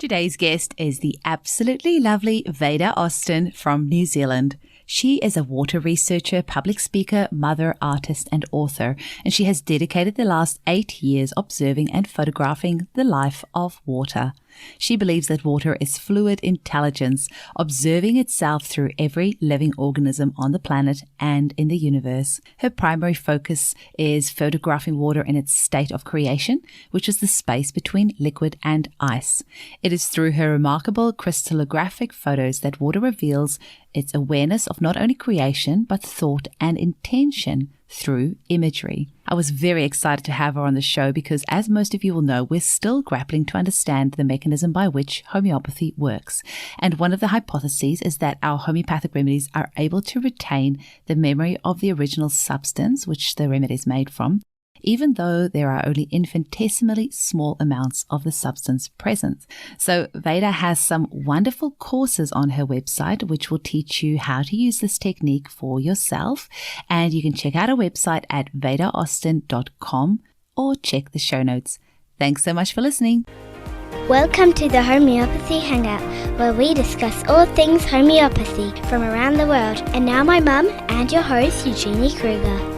Today's guest is the absolutely lovely Veda Austin from New Zealand. She is a water researcher, public speaker, mother, artist, and author, and she has dedicated the last 8 years observing and photographing the life of water. She believes that water is fluid intelligence, observing itself through every living organism on the planet and in the universe. Her primary focus is photographing water in its state of creation, which is the space between liquid and ice. It is through her remarkable crystallographic photos that water reveals its awareness of not only creation, but thought and intention through imagery. I was very excited to have her on the show because, as most of you will know, we're still grappling to understand the mechanism by which homeopathy works. And one of the hypotheses is that our homeopathic remedies are able to retain the memory of the original substance which the remedy is made from, even though there are only infinitesimally small amounts of the substance present. So Veda has some wonderful courses on her website which will teach you how to use this technique for yourself. And you can check out her website at vedaaustin.com or check the show notes. Thanks so much for listening. Welcome to the Homeopathy Hangout, where we discuss all things homeopathy from around the world. And now my mum and your host, Eugenie Kruger.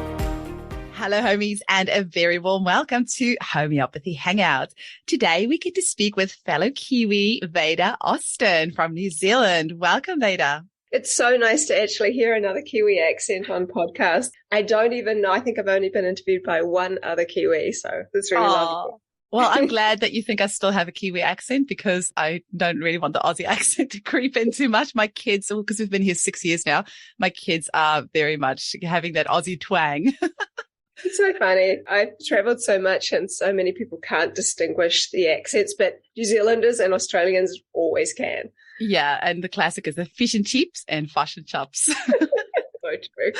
Hello, homies, and a very warm welcome to Homeopathy Hangout. Today, we get to speak with fellow Kiwi, Veda Austin from New Zealand. Welcome, Veda. It's so nice to actually hear another Kiwi accent on podcast. I don't even know. I think I've only been interviewed by one other Kiwi, so it's really lovely. Well, I'm glad that you think I still have a Kiwi accent because I don't really want the Aussie accent to creep in too much. My kids, because we've been here 6 years now, my kids are very much having that Aussie twang. It's so funny. I've travelled so much and so many people can't distinguish the accents, but New Zealanders and Australians always can. Yeah, and the classic is the fish and chips and fish and chops. So true.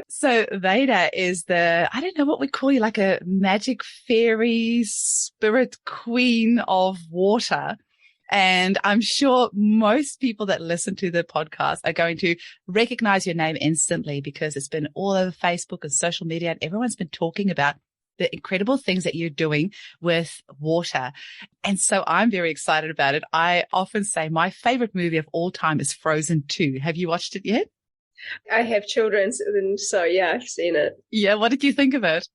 So Veda is I don't know what we call you, like a magic fairy spirit queen of water. And I'm sure most people that listen to the podcast are going to recognize your name instantly because it's been all over Facebook and social media, and everyone's been talking about the incredible things that you're doing with water. And so I'm very excited about it. I often say my favorite movie of all time is Frozen 2. Have you watched it yet? I have children, and so yeah, I've seen it. Yeah, what did you think of it?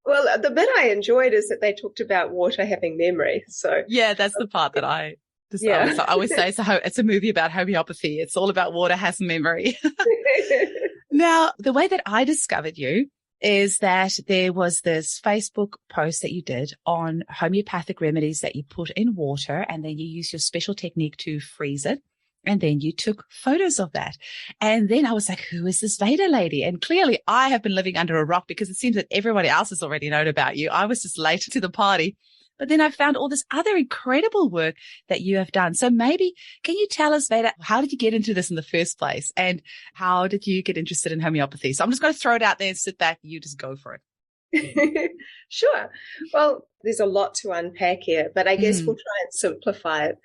Well, the bit I enjoyed is that they talked about water having memory. So yeah, that's the part that I always say it's a movie about homeopathy. It's all about water has memory. Now, the way that I discovered you is that there was this Facebook post that you did on homeopathic remedies that you put in water, and then you use your special technique to freeze it. And then you took photos of that. And then I was like, who is this Veda lady? And clearly I have been living under a rock because it seems that everybody else has already known about you. I was just late to the party. But then I found all this other incredible work that you have done. So maybe can you tell us, Veda, how did you get into this in the first place? And how did you get interested in homeopathy? So I'm just going to throw it out there and sit back. You just go for it. Sure. Well, there's a lot to unpack here, but I guess we'll try and simplify it.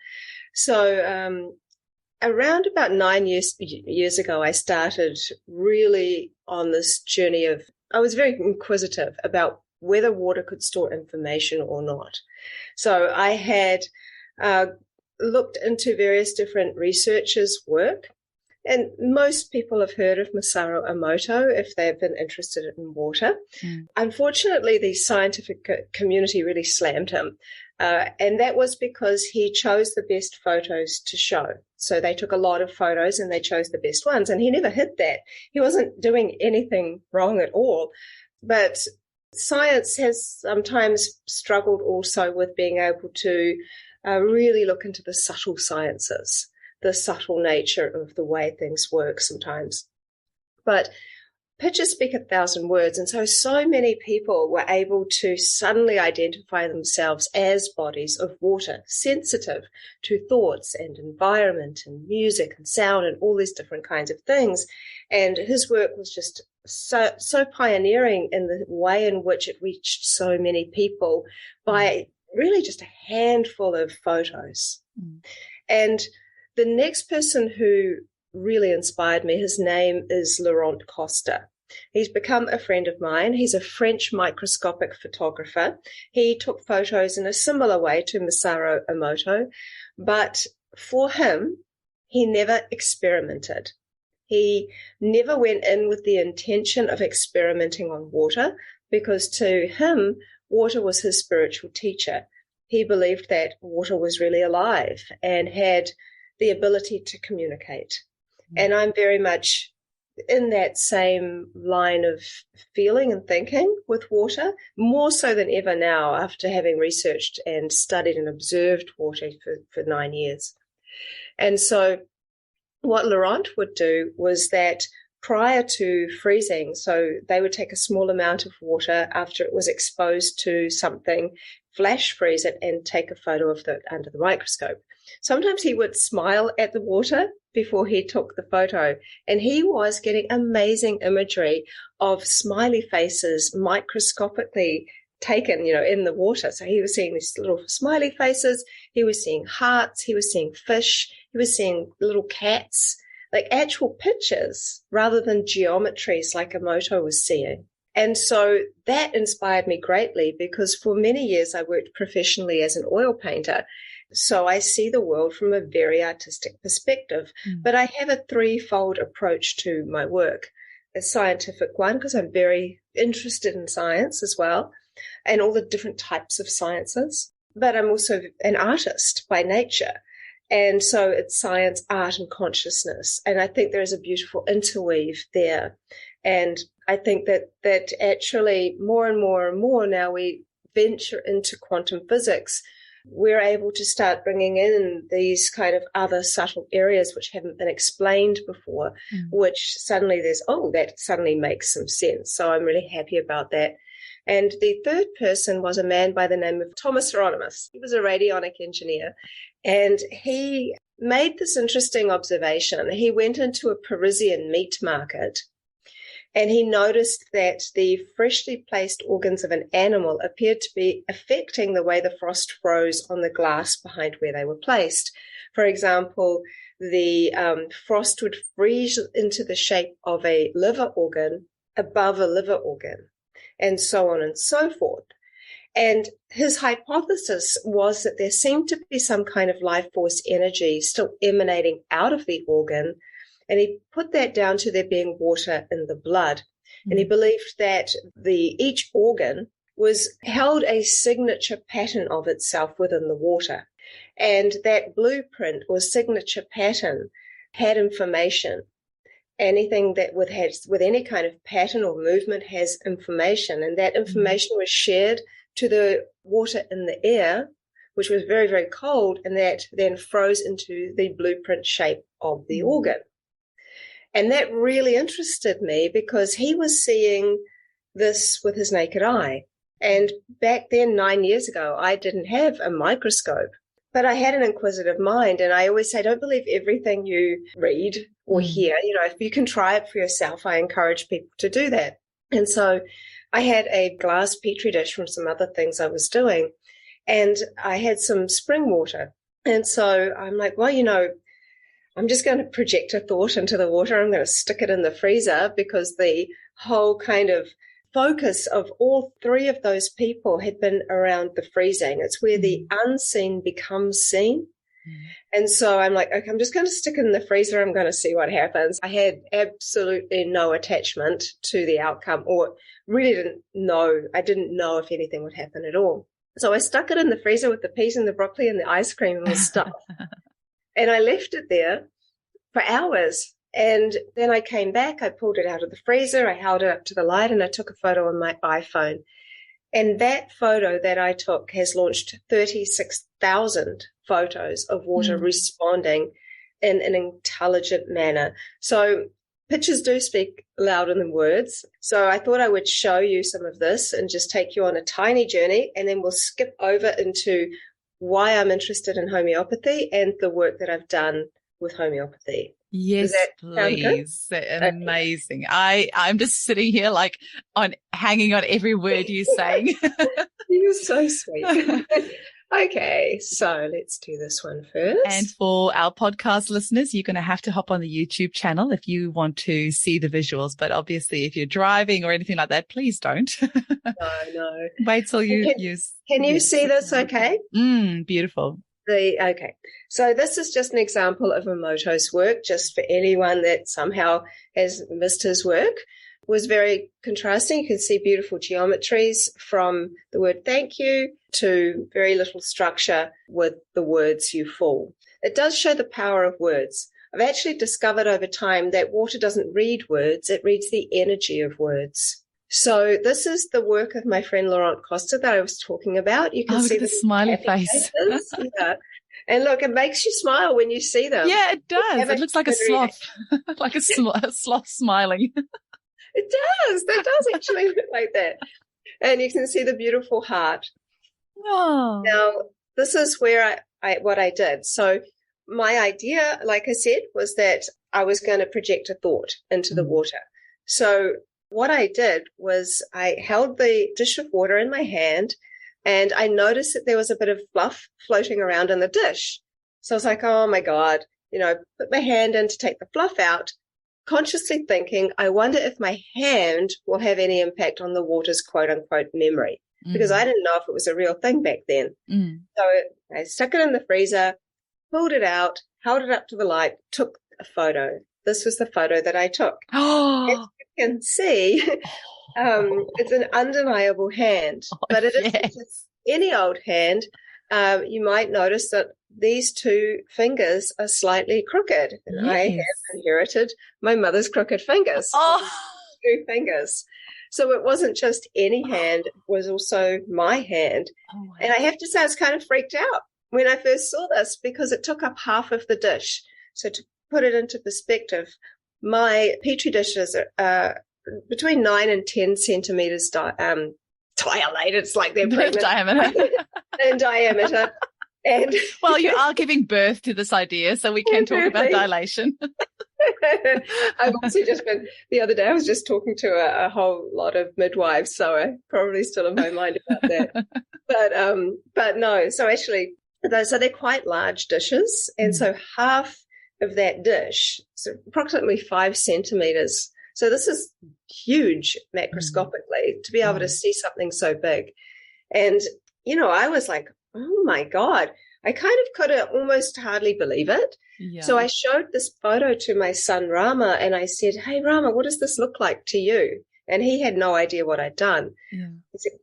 So around about 9 years ago, I started really on this journey I was very inquisitive about whether water could store information or not. So I had looked into various different researchers' work, and most people have heard of Masaru Emoto if they've been interested in water. Unfortunately, the scientific community really slammed him, and that was because he chose the best photos to show. So they took a lot of photos and they chose the best ones, and he never hid that. He wasn't doing anything wrong at all, but science has sometimes struggled also with being able to really look into the subtle sciences, the subtle nature of the way things work sometimes. But pictures speak 1,000 words, and so many people were able to suddenly identify themselves as bodies of water, sensitive to thoughts and environment and music and sound and all these different kinds of things. And his work was just so pioneering in the way in which it reached so many people by really just a handful of photos. And the next person who really inspired me, his name is Laurent Costa. He's become a friend of mine. He's a French microscopic photographer. He took photos in a similar way to Masaru Emoto, but for him, he never experimented. He never went in with the intention of experimenting on water, because to him, water was his spiritual teacher. He believed that water was really alive and had the ability to communicate. And I'm very much in that same line of feeling and thinking with water, more so than ever now after having researched and studied and observed water for 9 years. And so what Laurent would do was that prior to freezing, so they would take a small amount of water after it was exposed to something, flash freeze it, and take a photo of it under the microscope. Sometimes he would smile at the water before he took the photo, and he was getting amazing imagery of smiley faces microscopically taken, in the water. So he was seeing these little smiley faces, he was seeing hearts, he was seeing fish, he was seeing little cats, like actual pictures rather than geometries like Emoto was seeing. And so that inspired me greatly, because for many years I worked professionally as an oil painter. So I see the world from a very artistic perspective, but I have a threefold approach to my work. A scientific one, because I'm very interested in science as well, and all the different types of sciences. But I'm also an artist by nature. And so it's science, art, and consciousness. And I think there is a beautiful interweave there. And I think that actually more and more now we venture into quantum physics, we're able to start bringing in these kind of other subtle areas which haven't been explained before, which suddenly that suddenly makes some sense. So I'm really happy about that. And the third person was a man by the name of Thomas Hieronymus. He was a radionic engineer, and he made this interesting observation. He went into a Parisian meat market, and he noticed that the freshly placed organs of an animal appeared to be affecting the way the frost froze on the glass behind where they were placed. For example, the frost would freeze into the shape of a liver organ above a liver organ, and so on and so forth. And his hypothesis was that there seemed to be some kind of life force energy still emanating out of the organ, and he put that down to there being water in the blood. And he believed that each organ held a signature pattern of itself within the water. And that blueprint or signature pattern had information. Anything that with any kind of pattern or movement has information, and that information was shared to the water in the air, which was very, very cold, and that then froze into the blueprint shape of the organ. And that really interested me, because he was seeing this with his naked eye. And back then, 9 years ago, I didn't have a microscope, but I had an inquisitive mind. And I always say, don't believe everything you read or hear. If you can try it for yourself, I encourage people to do that. And so I had a glass petri dish from some other things I was doing, and I had some spring water. And so I'm like, well, I'm just going to project a thought into the water. I'm going to stick it in the freezer, because the whole kind of focus of all three of those people had been around the freezing. It's where the unseen becomes seen. And so I'm like, okay, I'm just going to stick it in the freezer. I'm going to see what happens. I had absolutely no attachment to the outcome, or really didn't know. I didn't know if anything would happen at all. So I stuck it in the freezer with the peas and the broccoli and the ice cream and all the stuff. And I left it there for hours. And then I came back, I pulled it out of the freezer, I held it up to the light, and I took a photo on my iPhone. And that photo that I took has launched 36,000 photos of water responding in an intelligent manner. So pictures do speak louder than words. So I thought I would show you some of this and just take you on a tiny journey, and then we'll skip over into why I'm interested in homeopathy and the work that I've done with homeopathy. Yes, please. Amazing. I'm just sitting here hanging on every word you're saying. You're so sweet. Okay, so let's do this one first. And for our podcast listeners, you're going to have to hop on the YouTube channel if you want to see the visuals. But obviously, if you're driving or anything like that, please don't. No. Wait till you use. Can you see this okay? Beautiful. Okay. So this is just an example of Emoto's work, just for anyone that somehow has missed his work. It was very contrasting. You can see beautiful geometries from the word thank you to very little structure with the words you fall. It does show the power of words. I've actually discovered over time that water doesn't read words, it reads the energy of words. So this is the work of my friend Laurent Costa that I was talking about. You can see the smiley face. Yeah. And look, it makes you smile when you see them. Yeah, it does. It looks like a sloth, like a sloth smiling. It does. That does actually look like that. And you can see the beautiful heart. Oh. Now, this is where what I did. So my idea, like I said, was that I was going to project a thought into the water. So what I did was I held the dish of water in my hand and I noticed that there was a bit of fluff floating around in the dish. So I was like, oh my God, put my hand in to take the fluff out, consciously thinking, I wonder if my hand will have any impact on the water's quote unquote memory, because I didn't know if it was a real thing back then. So I stuck it in the freezer, pulled it out, held it up to the light, took a photo. This was the photo that I took. As you can see, it's an undeniable hand, but it isn't just any old hand. You might notice that these two fingers are slightly crooked. And I have inherited my mother's crooked fingers. Two fingers. So it wasn't just any hand, it was also my hand. Wow. And I have to say I was kind of freaked out when I first saw this because it took up half of the dish. So to put it into perspective, my Petri dishes are between 9 and 10 centimeters dilated. It's like they're pregnant. In diameter. And well, you are giving birth to this idea, so we can talk about dilation. I've also the other day I was just talking to a whole lot of midwives, so I probably still in my mind about that. But no, so actually, so they're quite large dishes, and so half of that dish, so approximately 5 centimeters. So this is huge macroscopically to be able to see something so big. And, I was like, oh my God, I kind of could almost hardly believe it. Yeah. So I showed this photo to my son Rama and I said, hey, Rama, what does this look like to you? And he had no idea what I'd done. Yeah.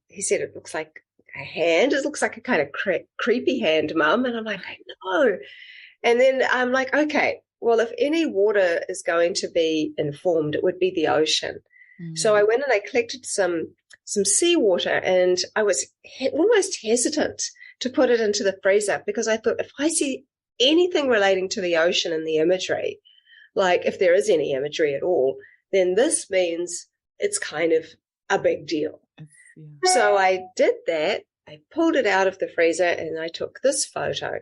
He said, it looks like a hand. It looks like a kind of creepy hand, Mum. And I'm like, I know. And then I'm like, okay, well, if any water is going to be informed, it would be the ocean. So I went and I collected some seawater, and I was almost hesitant to put it into the freezer because I thought if I see anything relating to the ocean in the imagery, like if there is any imagery at all, then this means it's kind of a big deal. Yeah. So I did that. I pulled it out of the freezer and I took this photo.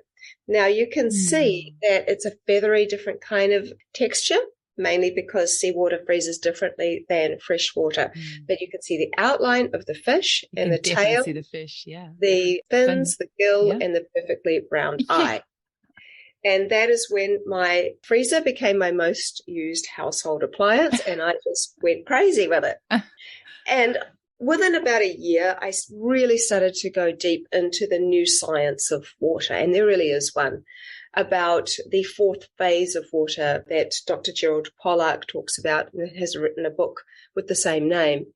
Now you can see that it's a feathery, different kind of texture, mainly because seawater freezes differently than fresh water. But you can see the outline of the fish and the tail, see the fish, the fins, the gill, and the perfectly round eye. And that is when my freezer became my most used household appliance, and I just went crazy with it. And within about a year, I really started to go deep into the new science of water, and there really is one about the fourth phase of water that Dr. Gerald Pollack talks about and has written a book with the same name.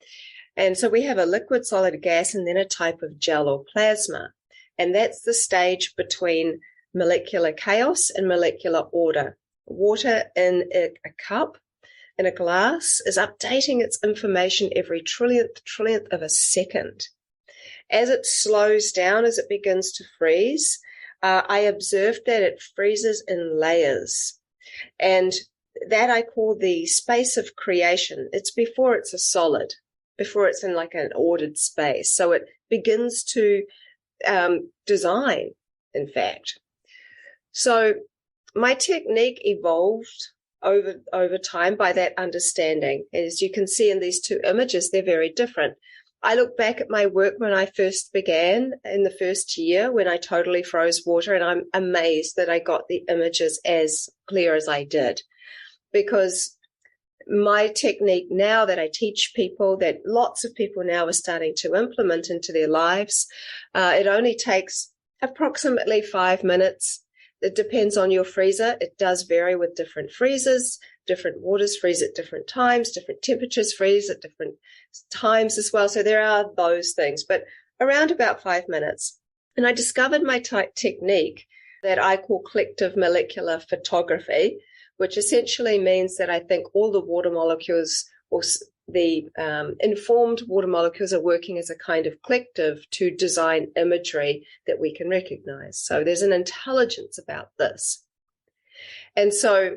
And so we have a liquid, solid, gas, and then a type of gel or plasma. And that's the stage between molecular chaos and molecular order. Water in a cup, in a glass, is updating its information every trillionth of a second. As it slows down, as it begins to freeze, I observed that it freezes in layers. And that I call the space of creation. It's before it's a solid, before it's in like an ordered space. So it begins to design, in fact. So my technique evolved over time by that understanding. As you can see in these two images, they're very different. I look back at my work when I first began in the first year when I totally froze water, and I'm amazed that I got the images as clear as I did, because my technique now that I teach people, that lots of people now are starting to implement into their lives, it only takes approximately 5 minutes. It depends on your freezer. It does vary with different freezers. Different waters freeze at different times. Different temperatures freeze at different times as well. So there are those things, but around about 5 minutes. And I discovered my technique that I call collective molecular photography, which essentially means that I think all the water molecules, or the informed water molecules, are working as a kind of collective to design imagery that we can recognize. So there's an intelligence about this. And so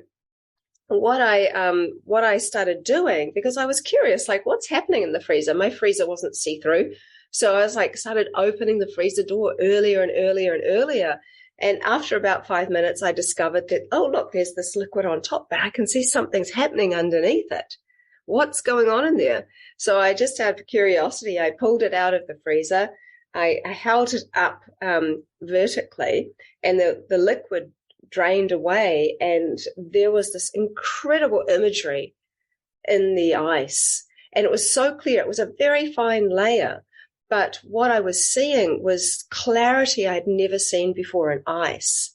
what I started doing, because I was curious, like, what's happening in the freezer? My freezer wasn't see-through. So I was like, started opening the freezer door earlier and earlier and earlier. And after about 5 minutes, I discovered that, oh, look, there's this liquid on top, but I can see something's happening underneath it. What's going on in there? So I just out of curiosity, I pulled it out of the freezer. I held it up vertically, and the liquid drained away, and there was this incredible imagery in the ice. And it was so clear. It was a very fine layer. But what I was seeing was clarity I'd never seen before in ice.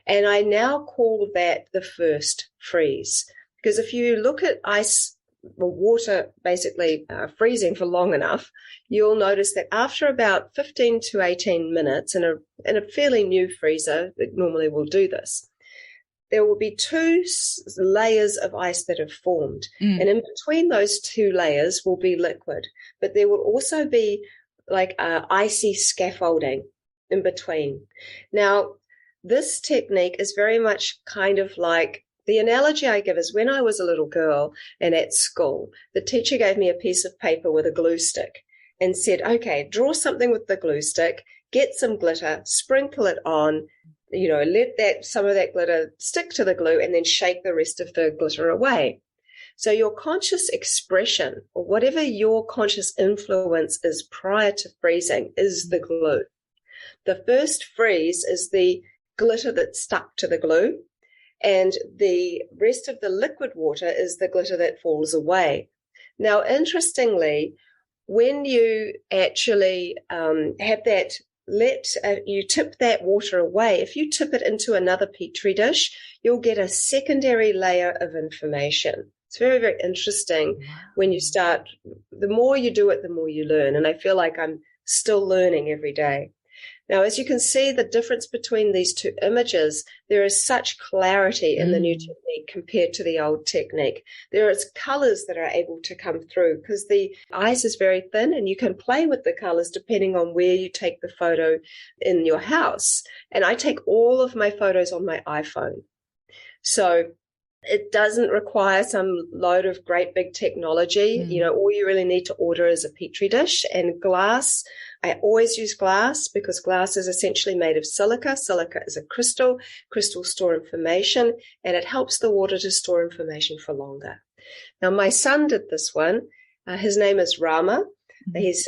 And I now call that the first freeze. Because if you look at ice or water basically freezing for long enough, you'll notice that after about 15 to 18 minutes in a fairly new freezer that normally will do this, there will be two layers of ice that have formed. And in between those two layers will be liquid. But there will also be like icy scaffolding in between. Now, this technique is very much kind of like, the analogy I give is when I was a little girl and at school, the teacher gave me a piece of paper with a glue stick and said, okay, draw something with the glue stick, get some glitter, sprinkle it on, let some of that glitter stick to the glue, and then shake the rest of the glitter away. So your conscious expression, or whatever your conscious influence is prior to freezing, is the glue. The first freeze is the glitter that stuck to the glue, and the rest of the liquid water is the glitter that falls away. Now, interestingly, when you actually have that, you tip that water away, if you tip it into another petri dish, you'll get a secondary layer of information. It's very, very interesting. Wow. When you start, the more you do it, the more you learn. And I feel like I'm still learning every day. Now, as you can see, the difference between these two images, there is such clarity in the new technique compared to the old technique. There is colors that are able to come through because the ice is very thin, and you can play with the colors depending on where you take the photo in your house. And I take all of my photos on my iPhone. So it doesn't require some load of great big technology. All you really need to order is a petri dish and glass. I always use glass because glass is essentially made of silica. Silica is a crystal. Crystals store information, and it helps the water to store information for longer. Now, my son did this one. His name is Rama. He's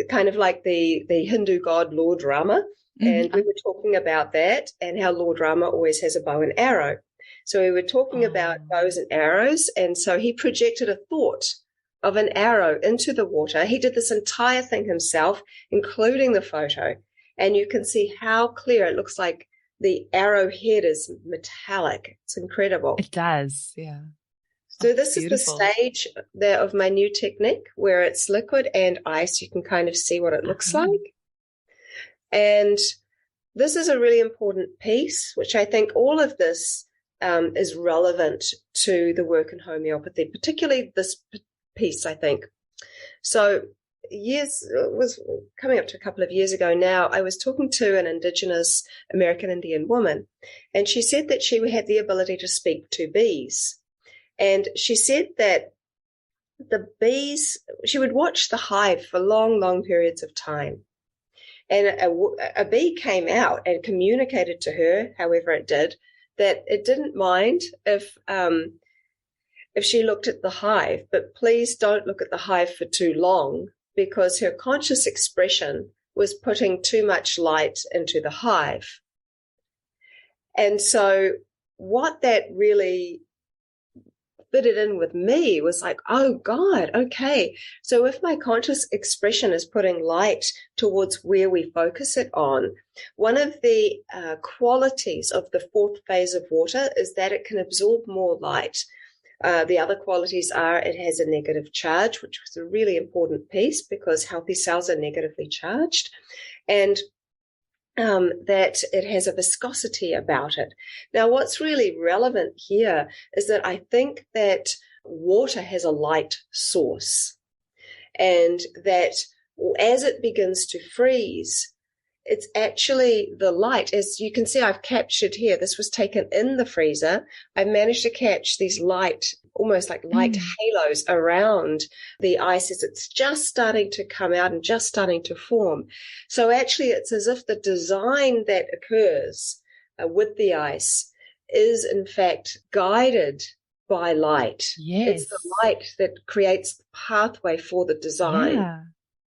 kind of like the Hindu god Lord Rama. And we were talking about that and how Lord Rama always has a bow and arrow. So we were talking about bows and arrows, and so he projected a thought of an arrow into the water. He did this entire thing himself, including the photo, and you can see how clear it looks like the arrow head is metallic. It's incredible. It does, yeah. So this is the stage of my new technique where it's liquid and ice. You can kind of see what it looks like. And this is a really important piece, which I think all of this is relevant to the work in homeopathy, particularly this piece, I think. So it was coming up to a couple of years ago now, I was talking to an Indigenous American Indian woman, and she said that she had the ability to speak to bees. And she said that the bees, she would watch the hive for long, long periods of time. And a bee came out and communicated to her, however it did, that it didn't mind if she looked at the hive, but please don't look at the hive for too long, because her conscious expression was putting too much light into the hive. And so what that really fitted in with me was like, oh God, okay. So if my conscious expression is putting light towards where we focus it on, one of the qualities of the fourth phase of water is that it can absorb more light. The other qualities are it has a negative charge, which was a really important piece because healthy cells are negatively charged, and that it has a viscosity about it. Now, what's really relevant here is that I think that water has a light source, and that as it begins to freeze, it's actually the light. As you can see, I've captured here, this was taken in the freezer. I've managed to catch these light, almost like light halos around the ice as it's just starting to come out and just starting to form. So actually, it's as if the design that occurs with the ice is in fact guided by light. Yes. It's the light that creates the pathway for the design. Yeah.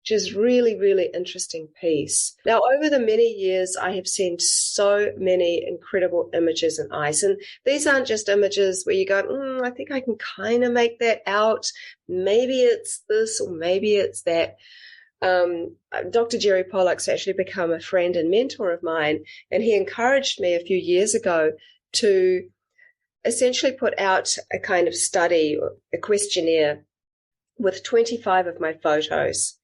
Which is really, really interesting piece. Now, over the many years, I have seen so many incredible images in ice. And these aren't just images where you go, I think I can kind of make that out. Maybe it's this or maybe it's that. Dr. Jerry Pollack's actually become a friend and mentor of mine, and he encouraged me a few years ago to essentially put out a kind of study, a questionnaire with 25 of my photos,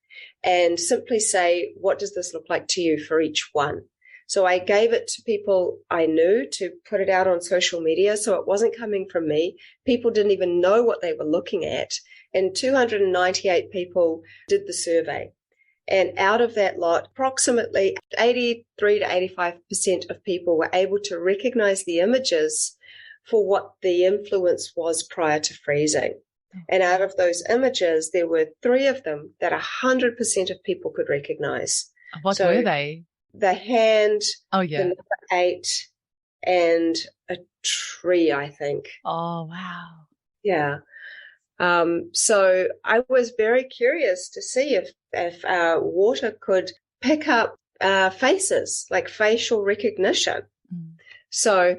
and simply say, what does this look like to you for each one? So I gave it to people I knew to put it out on social media. So it wasn't coming from me. People didn't even know what they were looking at. And 298 people did the survey. And out of that lot, approximately 83 to 85% of people were able to recognize the images for what the influence was prior to freezing. And out of those images, there were 3 of them that 100% of people could recognize. What were they? The hand, the number 8, and a tree, I think. Oh, wow. Yeah. So I was very curious to see if water could pick up faces, like facial recognition. So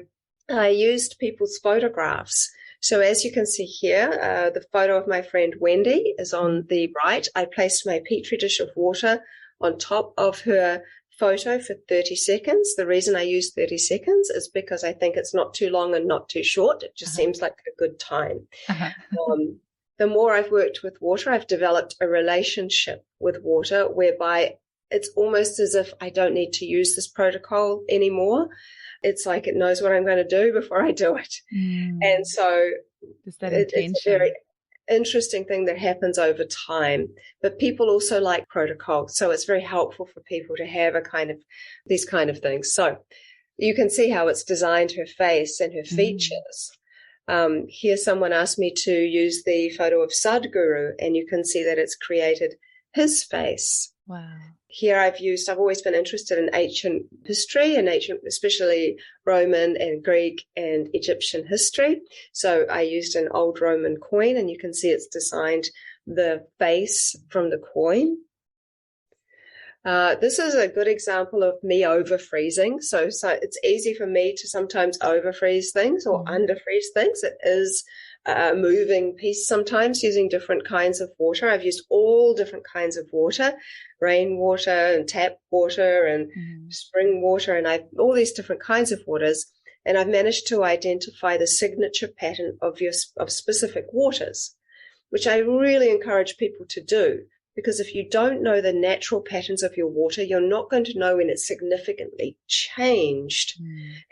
I used people's photographs. So as you can see here, the photo of my friend Wendy is on the right. I placed my petri dish of water on top of her photo for 30 seconds. The reason I use 30 seconds is because I think it's not too long and not too short. It just seems like a good time. The more I've worked with water, I've developed a relationship with water whereby it's almost as if I don't need to use this protocol anymore. It's like it knows what I'm going to do before I do it. And so it's a very interesting thing that happens over time. But people also like protocol. So it's very helpful for people to have these kind of things. So you can see how it's designed her face and her features. Here someone asked me to use the photo of Sadhguru, and you can see that it's created his face. Wow. Here I've always been interested in ancient history and especially Roman and Greek and Egyptian history. So I used an old Roman coin, and you can see it's designed the face from the coin. This is a good example of me over-freezing. So it's easy for me to sometimes over-freeze things or under-freeze things. It is a moving piece sometimes using different kinds of water. I've used all different kinds of water, rainwater and tap water and spring water, and all these different kinds of waters. And I've managed to identify the signature pattern of specific waters, which I really encourage people to do. Because if you don't know the natural patterns of your water, you're not going to know when it's significantly changed.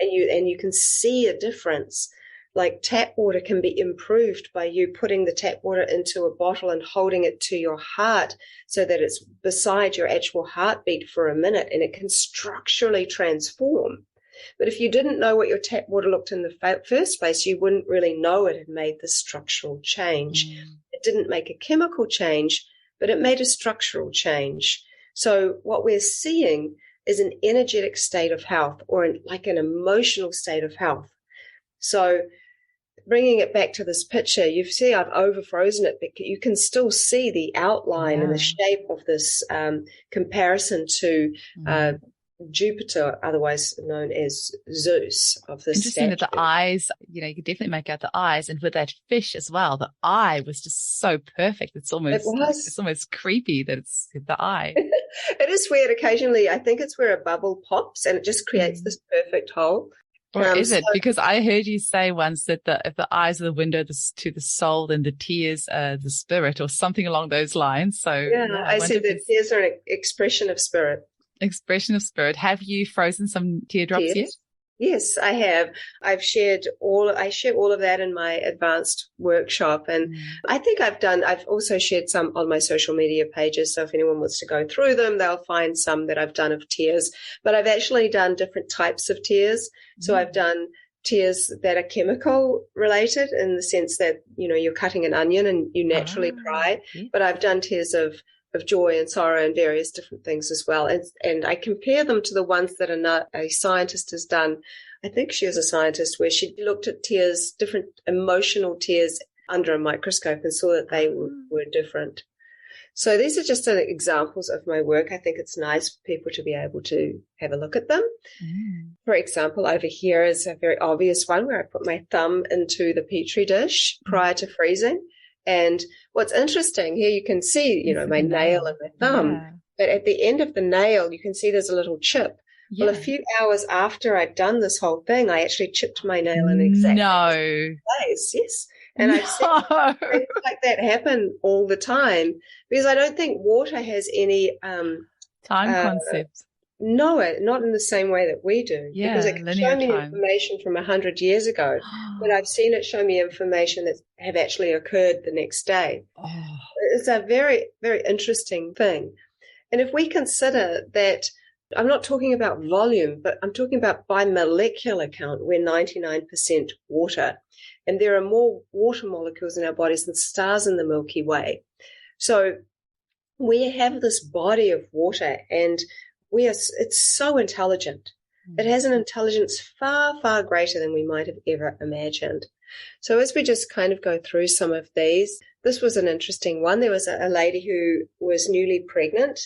And you can see a difference. Like tap water can be improved by you putting the tap water into a bottle and holding it to your heart so that it's beside your actual heartbeat for a minute, and it can structurally transform. But if you didn't know what your tap water looked in the first place, you wouldn't really know it had made the structural change. It didn't make a chemical change, but it made a structural change. So what we're seeing is an energetic state of health, or like an emotional state of health. So bringing it back to this picture, you see I've overfrozen it, but you can still see the outline and the shape of this comparison to Jupiter, otherwise known as Zeus of this Interesting statue. that the eyes, you could definitely make out the eyes, and with that fish as well, the eye was just so perfect. It's almost creepy that it's the eye. It is weird. Occasionally, I think it's where a bubble pops and it just creates this perfect hole. Or is it? Because I heard you say once that if the eyes are the window to the soul, then the tears are the spirit, or something along those lines. So I said that tears are an expression of spirit. Expression of spirit. Have you frozen some teardrops yet? Yes, I have. I share all of that in my advanced workshop. And I think I've also shared some on my social media pages. So if anyone wants to go through them, they'll find some that I've done of tears. But I've actually done different types of tears. So I've done tears that are chemical related in the sense that, you're cutting an onion and you naturally cry. Yeah. But I've done tears of joy and sorrow and various different things as well. And I compare them to the ones that a scientist has done. I think she was a scientist, where she looked at tears, different emotional tears under a microscope, and saw that they were different. So these are just examples of my work. I think it's nice for people to be able to have a look at them. For example, over here is a very obvious one where I put my thumb into the Petri dish prior to freezing. And what's interesting here, you can see, my nail and my thumb, but at the end of the nail, you can see there's a little chip. Yeah. Well, a few hours after I'd done this whole thing, I actually chipped my nail in exactly the place. Yes. And I've seen things like that happen all the time, because I don't think water has any time concept. No, not in the same way that we do. Yeah, because it can show me information from 100 years ago, but I've seen it show me information that have actually occurred the next day. It's a very, very interesting thing. And if we consider that, I'm not talking about volume, but I'm talking about by molecular count, we're 99% water. And there are more water molecules in our bodies than stars in the Milky Way. So we have this body of water, and it's so intelligent. It has an intelligence far, far greater than we might have ever imagined. So as we just kind of go through some of these, this was an interesting one. There was a lady who was newly pregnant,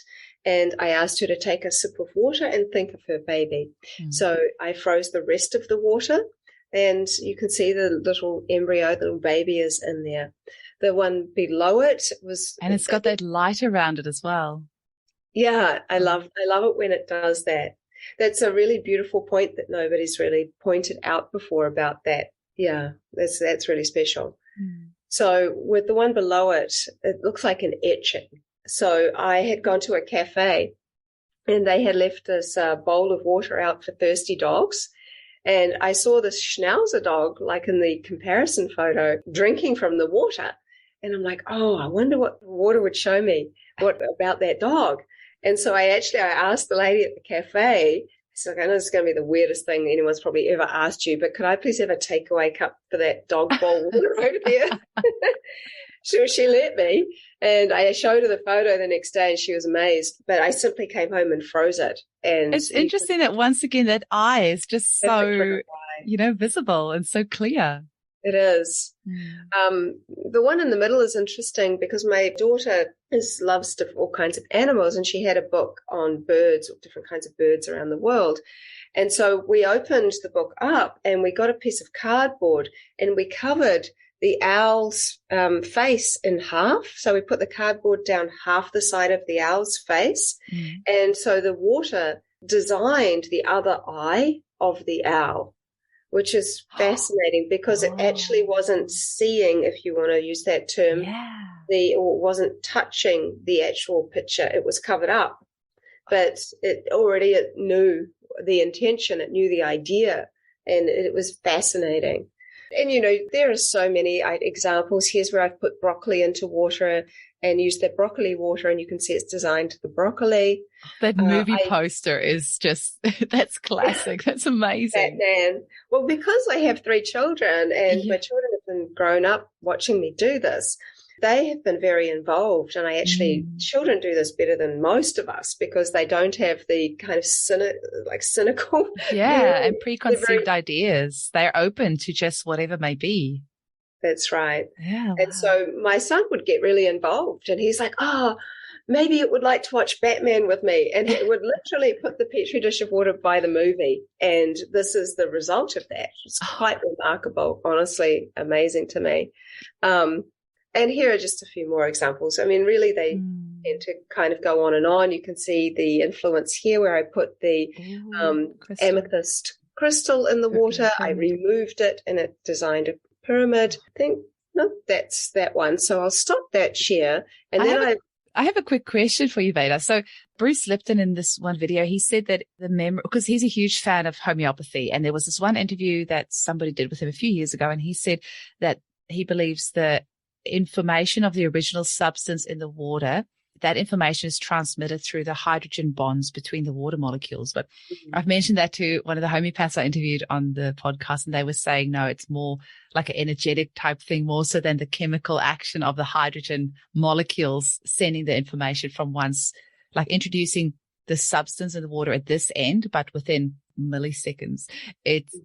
and I asked her to take a sip of water and think of her baby. So I froze the rest of the water, and you can see the little embryo, the little baby is in there. The one below it was... And it's got that light around it as well. Yeah, I love it when it does that. That's a really beautiful point that nobody's really pointed out before about that. Yeah, that's really special. So with the one below it, it looks like an etching. So I had gone to a cafe, and they had left this bowl of water out for thirsty dogs. And I saw this Schnauzer dog, like in the comparison photo, drinking from the water. And I'm like, I wonder what the water would show me. What about that dog? And so I asked the lady at the cafe, I said, I know this is going to be the weirdest thing anyone's probably ever asked you, but could I please have a takeaway cup for that dog bowl water over there? So she let me, and I showed her the photo the next day, and she was amazed. But I simply came home and froze it. And it's interesting that once again, that eye is just so, visible and so clear. It is. The one in the middle is interesting because my daughter loves all kinds of animals, and she had a book on birds, or different kinds of birds around the world. And so we opened the book up, and we got a piece of cardboard, and we covered the owl's face in half. So we put the cardboard down half the side of the owl's face. And so the water designed the other eye of the owl, which is fascinating because it actually wasn't seeing, if you want to use that term, or wasn't touching the actual picture. It was covered up, but it knew the intention, it knew the idea, and it was fascinating. And, there are so many examples. Here's where I've put broccoli into water and used that broccoli water, and you can see it's designed to the broccoli. That movie poster is just, that's classic. That's amazing. Batman. Well, because I have 3 children, and my children have been grown up watching me do this, they have been very involved. And children do this better than most of us because they don't have the kind of cynical. Yeah, and preconceived ideas. They're open to just whatever may be. That's right. Yeah. And so my son would get really involved, and he's like, oh, maybe it would like to watch Batman with me. And he would literally put the petri dish of water by the movie. And this is the result of that. It's quite remarkable, honestly, amazing to me. And here are just a few more examples. I mean, really, they tend to kind of go on and on. You can see the influence here where I put the amethyst crystal in the water. I removed it and it designed a pyramid. I think, no, that's that one. So I'll stop that share. And I have a quick question for you, Veda. So Bruce Lipton, in this one video, he said that because he's a huge fan of homeopathy, and there was this one interview that somebody did with him a few years ago, and he said that he believes the information of the original substance in the water, that information is transmitted through the hydrogen bonds between the water molecules. But I've mentioned that to one of the homeopaths I interviewed on the podcast, and they were saying, no, it's more like an energetic type thing, more so than the chemical action of the hydrogen molecules sending the information from once, like introducing the substance in the water at this end, but within milliseconds. It's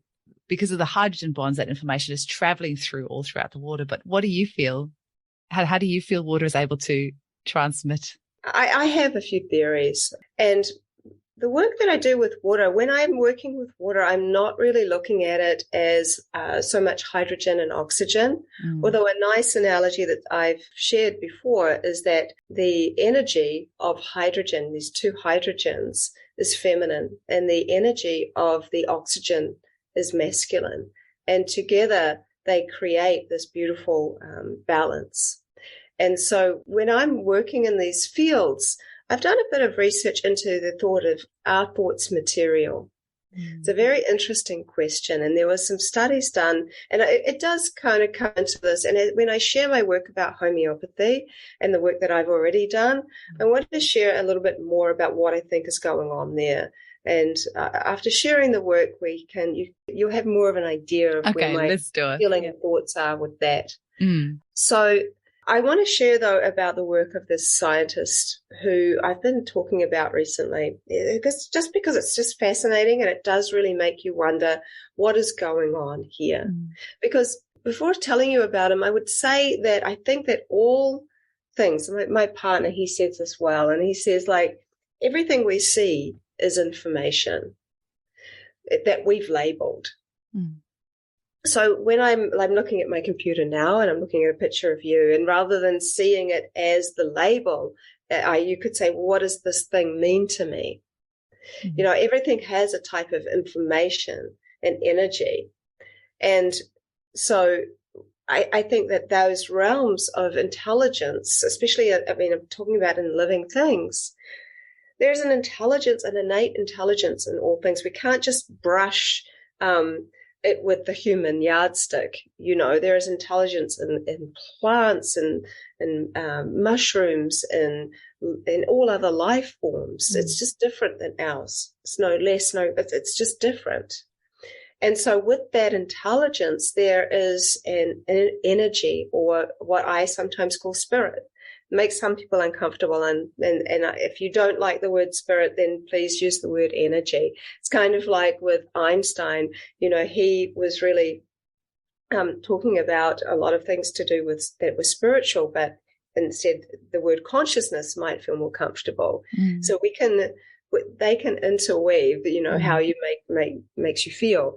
because of the hydrogen bonds, that information is traveling all throughout the water. But what do you feel? How do you feel water is able to transmit? I have a few theories. And the work that I do with water, when I'm working with water, I'm not really looking at it as so much hydrogen and oxygen. Although a nice analogy that I've shared before is that the energy of hydrogen, these two hydrogens, is feminine, and the energy of the oxygen is masculine. And together they create this beautiful balance. And so when I'm working in these fields, I've done a bit of research into the thought of are thoughts material? It's a very interesting question. And there were some studies done, and it does kind of come into this. And when I share my work about homeopathy and the work that I've already done, I wanted to share a little bit more about what I think is going on there. And after sharing the work, you'll have more of an idea of where my feeling and thoughts are with that. So I want to share, though, about the work of this scientist who I've been talking about recently, just because it's just fascinating, and it does really make you wonder what is going on here. Because before telling you about him, I would say that I think that all things, my partner, he says this well, and he says, like, everything we see is information that we've labeled. So when I'm looking at my computer now and I'm looking at a picture of you, and rather than seeing it as the label, you could say, well, what does this thing mean to me? You know, everything has a type of information and energy. And so I think that those realms of intelligence, especially, I'm talking about in living things, there's an intelligence, an innate intelligence in all things. We can't just brush it with the human yardstick. You know, there is intelligence in plants and mushrooms and in all other life forms. It's just different than ours. It's no less, it's just different. And so with that intelligence, there is an energy, or what I sometimes call spirit. Makes some people uncomfortable, and if you don't like the word spirit, then please use the word energy. It's kind of like with Einstein. You know, he was really talking about a lot of things to do with that were spiritual, but instead the word consciousness might feel more comfortable. So they can interweave, you know, how you makes you feel.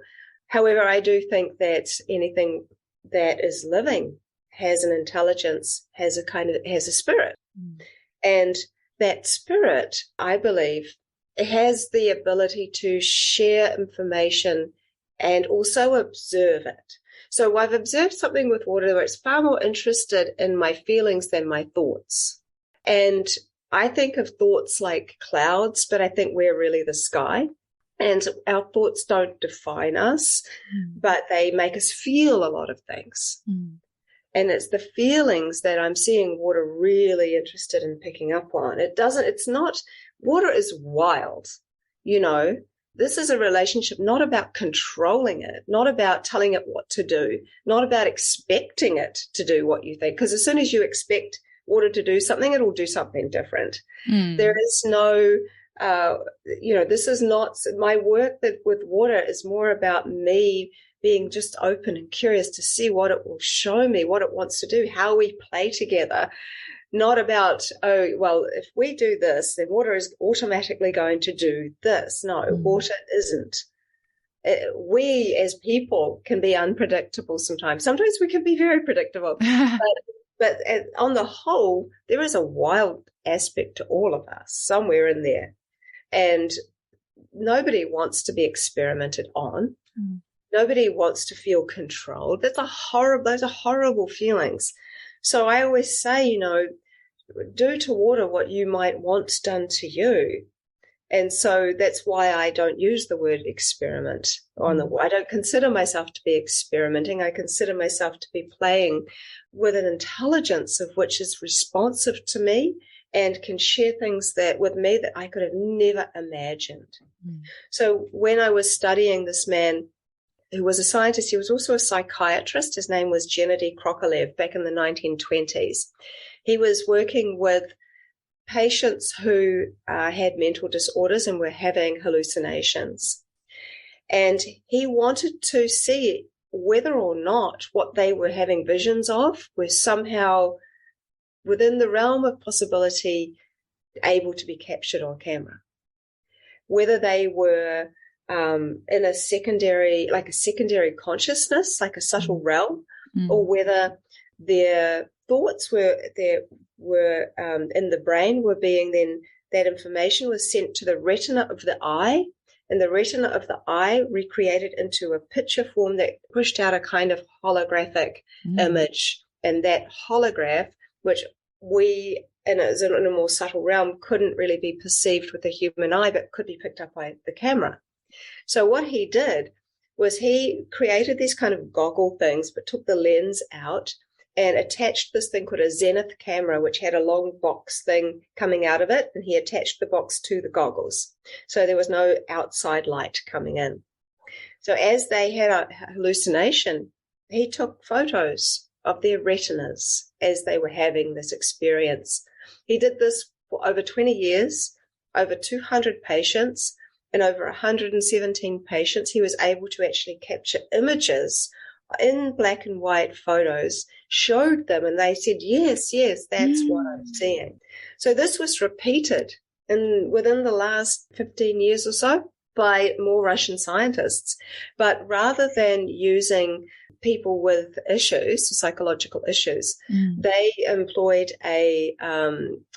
However, I do think that anything that is living has an intelligence, has a spirit. And that spirit, I believe, has the ability to share information and also observe it. So I've observed something with water where it's far more interested in my feelings than my thoughts. And I think of thoughts like clouds, but I think we're really the sky. And our thoughts don't define us, but they make us feel a lot of things. And it's the feelings that I'm seeing water really interested in picking up on. Water is wild. You know, this is a relationship not about controlling it, not about telling it what to do, not about expecting it to do what you think. Because as soon as you expect water to do something, it'll do something different. There is no, this is not, my work with water is more about me being just open and curious to see what it will show me, what it wants to do, how we play together. Not about, oh, well, if we do this, then water is automatically going to do this. No, water isn't. We as people can be unpredictable sometimes. Sometimes we can be very predictable. but on the whole, there is a wild aspect to all of us somewhere in there. And nobody wants to be experimented on. Nobody wants to feel controlled. Those are horrible feelings. So I always say, do to water what you might want done to you. And so that's why I don't use the word experiment. I don't consider myself to be experimenting. I consider myself to be playing with an intelligence of which is responsive to me and can share things with me that I could have never imagined. So when I was studying this man, who was a scientist, he was also a psychiatrist. His name was Gennady Krokalev back in the 1920s. He was working with patients who had mental disorders and were having hallucinations. And he wanted to see whether or not what they were having visions of were somehow within the realm of possibility able to be captured on camera. Whether they were in a secondary consciousness, like a subtle realm, or whether their thoughts were in the brain were being then, that information was sent to the retina of the eye, and the retina of the eye recreated into a picture form that pushed out a kind of holographic image. And that holograph, which we in a more subtle realm couldn't really be perceived with the human eye, but could be picked up by the camera. So what he did was he created these kind of goggle things, but took the lens out and attached this thing called a zenith camera, which had a long box thing coming out of it, and he attached the box to the goggles. So there was no outside light coming in. So as they had a hallucination, he took photos of their retinas as they were having this experience. He did this for over 20 years, over 200 patients, and over 117 patients. He was able to actually capture images in black and white photos, showed them, and they said, yes, that's what I'm seeing. So this was repeated within the last 15 years or so by more Russian scientists. But rather than using people with issues, psychological issues, they employed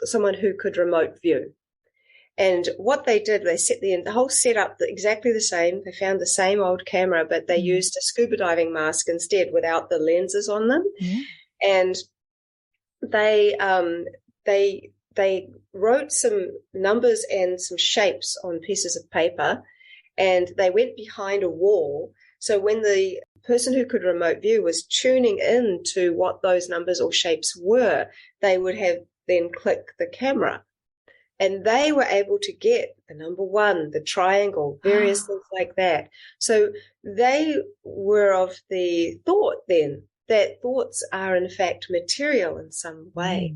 someone who could remote view. And what they did, they set the whole setup exactly the same. They found the same old camera, but they used a scuba diving mask instead without the lenses on them. And they wrote some numbers and some shapes on pieces of paper, and they went behind a wall. So when the person who could remote view was tuning in to what those numbers or shapes were, they would have then click the camera. And they were able to get the number one, the triangle, various things like that. So they were of the thought then that thoughts are in fact material in some way,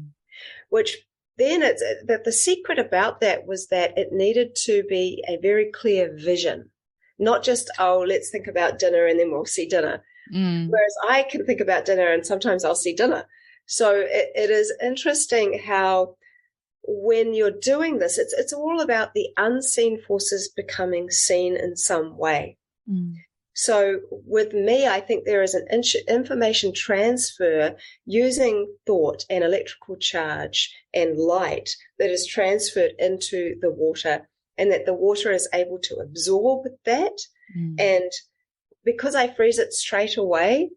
which then that the secret about that was that it needed to be a very clear vision, not just, let's think about dinner and then we'll see dinner. Whereas I can think about dinner and sometimes I'll see dinner. So it is interesting how when you're doing this, it's all about the unseen forces becoming seen in some way. So with me, I think there is an information transfer using thought and electrical charge and light that is transferred into the water, and that the water is able to absorb that. And because I freeze it straight away,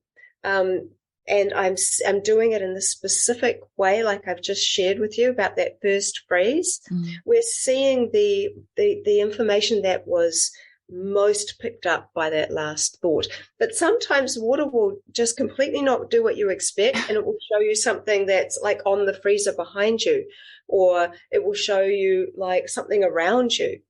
and I'm doing it in the specific way, like I've just shared with you about that first freeze. We're seeing the information that was most picked up by that last thought. But sometimes water will just completely not do what you expect, and it will show you something that's like on the freezer behind you, or it will show you like something around you.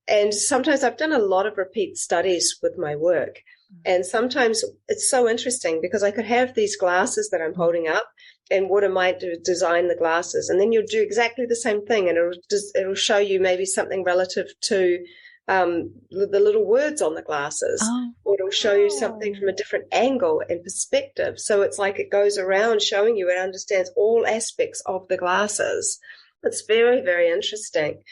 And sometimes I've done a lot of repeat studies with my work. And sometimes it's so interesting because I could have these glasses that I'm holding up, and water might design the glasses, and then you'll do exactly the same thing, and it'll show you maybe something relative to the little words on the glasses, or it'll show you something from a different angle and perspective. So it's like it goes around showing you it understands all aspects of the glasses. It's very, very interesting.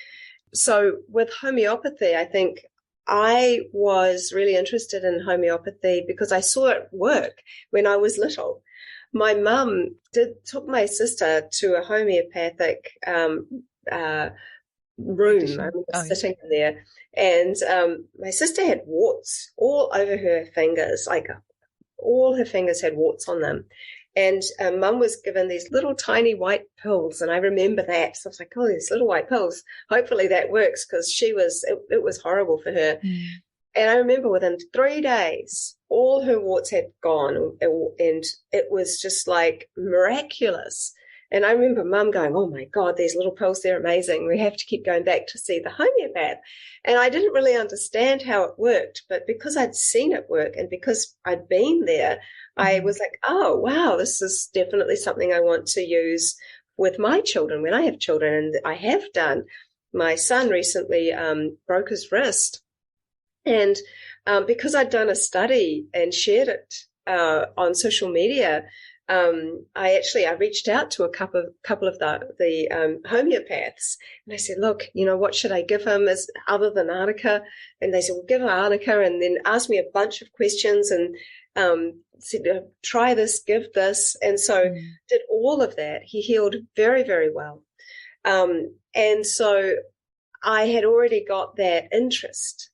So with homeopathy, I think I was really interested in homeopathy because I saw it work when I was little. My mum took my sister to a homeopathic room. I remember sitting in there, and my sister had warts all over her fingers, like all her fingers had warts on them. And Mum was given these little tiny white pills, and I remember that. So I was like, oh, these little white pills. Hopefully that works, because it was horrible for her. Mm. And I remember within 3 days, all her warts had gone, and it was just like miraculous. And I remember Mum going, oh my God, these little pills, they're amazing. We have to keep going back to see the homeopath. And I didn't really understand how it worked, but because I'd seen it work and because I'd been there, I was like, oh, wow, this is definitely something I want to use with my children when I have children. And I have done. My son recently broke his wrist. And because I'd done a study and shared it on social media, I reached out to a couple of the homeopaths, and I said, look, what should I give him other than arnica? And they said, well, give him arnica, and then asked me a bunch of questions and said, try this, give this. And so did all of that. He healed very, very well. And so I had already got that interest.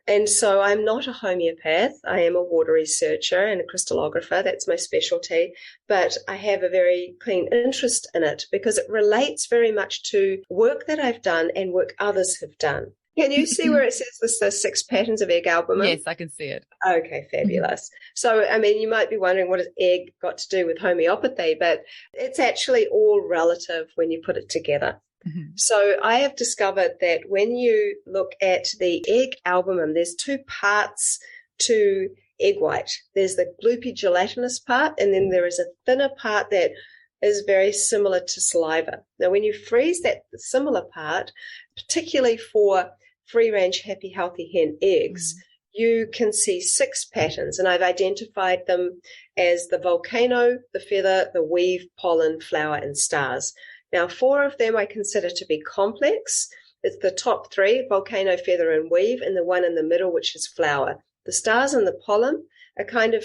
And so I'm not a homeopath. I am a water researcher and a crystallographer. That's my specialty. But I have a very keen interest in it because it relates very much to work that I've done and work others have done. Can you see where it says the 6 patterns of egg albumin? Yes, I can see it. Okay, fabulous. So, I mean, you might be wondering, what has egg got to do with homeopathy? But it's actually all relative when you put it together. Mm-hmm. So I have discovered that when you look at the egg albumin, there's 2 parts to egg white. There's the gloopy gelatinous part, and then there is a thinner part that is very similar to saliva. Now, when you freeze that similar part, particularly for free-range happy, healthy hen eggs, you can see 6 patterns, and I've identified them as the volcano, the feather, the weave, pollen, flower, and stars. Now, 4 of them I consider to be complex. It's the top 3, volcano, feather, and weave, and the one in the middle, which is flower. The stars and the pollen are kind of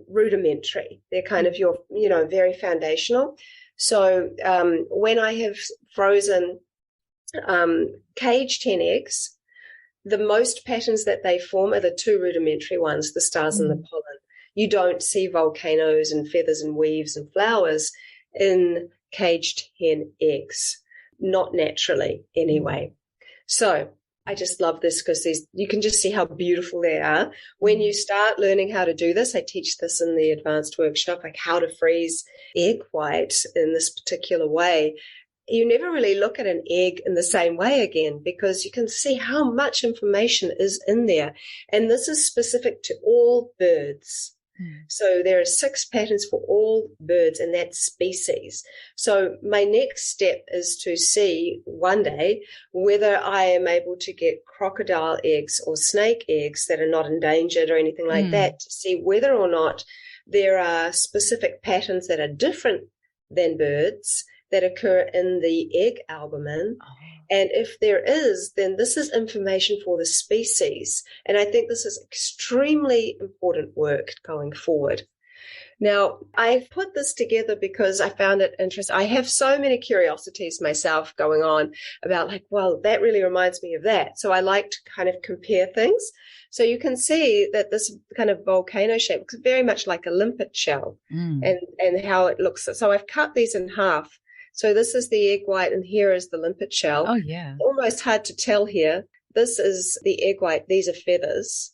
rudimentary. They're kind of very foundational. So when I have frozen caged hen eggs, the most patterns that they form are the 2 rudimentary ones, the stars and the pollen. You don't see volcanoes and feathers and weaves and flowers in caged hen eggs, not naturally anyway. So I just love this because you can just see how beautiful they are. When you start learning how to do this, I teach this in the advanced workshop, like how to freeze egg white in this particular way. You never really look at an egg in the same way again because you can see how much information is in there. And this is specific to all birds. So there are 6 patterns for all birds in that species. So my next step is to see one day whether I am able to get crocodile eggs or snake eggs that are not endangered or anything like that, to see whether or not there are specific patterns that are different than birds that occur in the egg albumin. And if there is, then this is information for the species. And I think this is extremely important work going forward. Now, I've put this together because I found it interesting. I have so many curiosities myself going on about that really reminds me of that. So I like to kind of compare things. So you can see that this kind of volcano shape looks very much like a limpet shell and how it looks. So I've cut these in half. So this is the egg white, and here is the limpet shell. Oh, yeah. Almost hard to tell here. This is the egg white. These are feathers.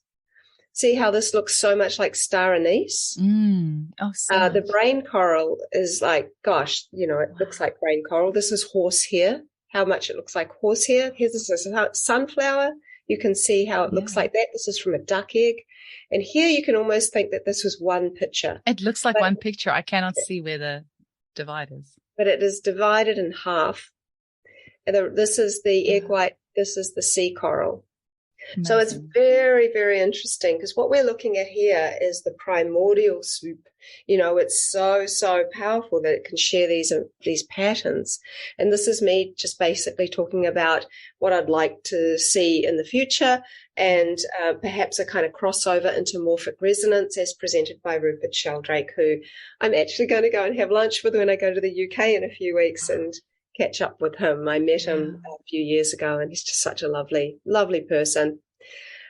See how this looks so much like star anise? The brain coral is like, it looks like brain coral. This is horsehair, how much it looks like horsehair. Here's this is sunflower. You can see how it looks like that. This is from a duck egg. And here you can almost think that this was one picture. It looks like one picture. I cannot see where the divide is. But it is divided in half. And this is the egg white. This is the sea coral. So it's very, very interesting because what we're looking at here is the primordial soup. It's so, so powerful that it can share these patterns. And this is me just basically talking about what I'd like to see in the future and perhaps a kind of crossover into morphic resonance as presented by Rupert Sheldrake, who I'm actually going to go and have lunch with when I go to the UK in a few weeks and catch up with him. I met him a few years ago, and he's just such a lovely, lovely person.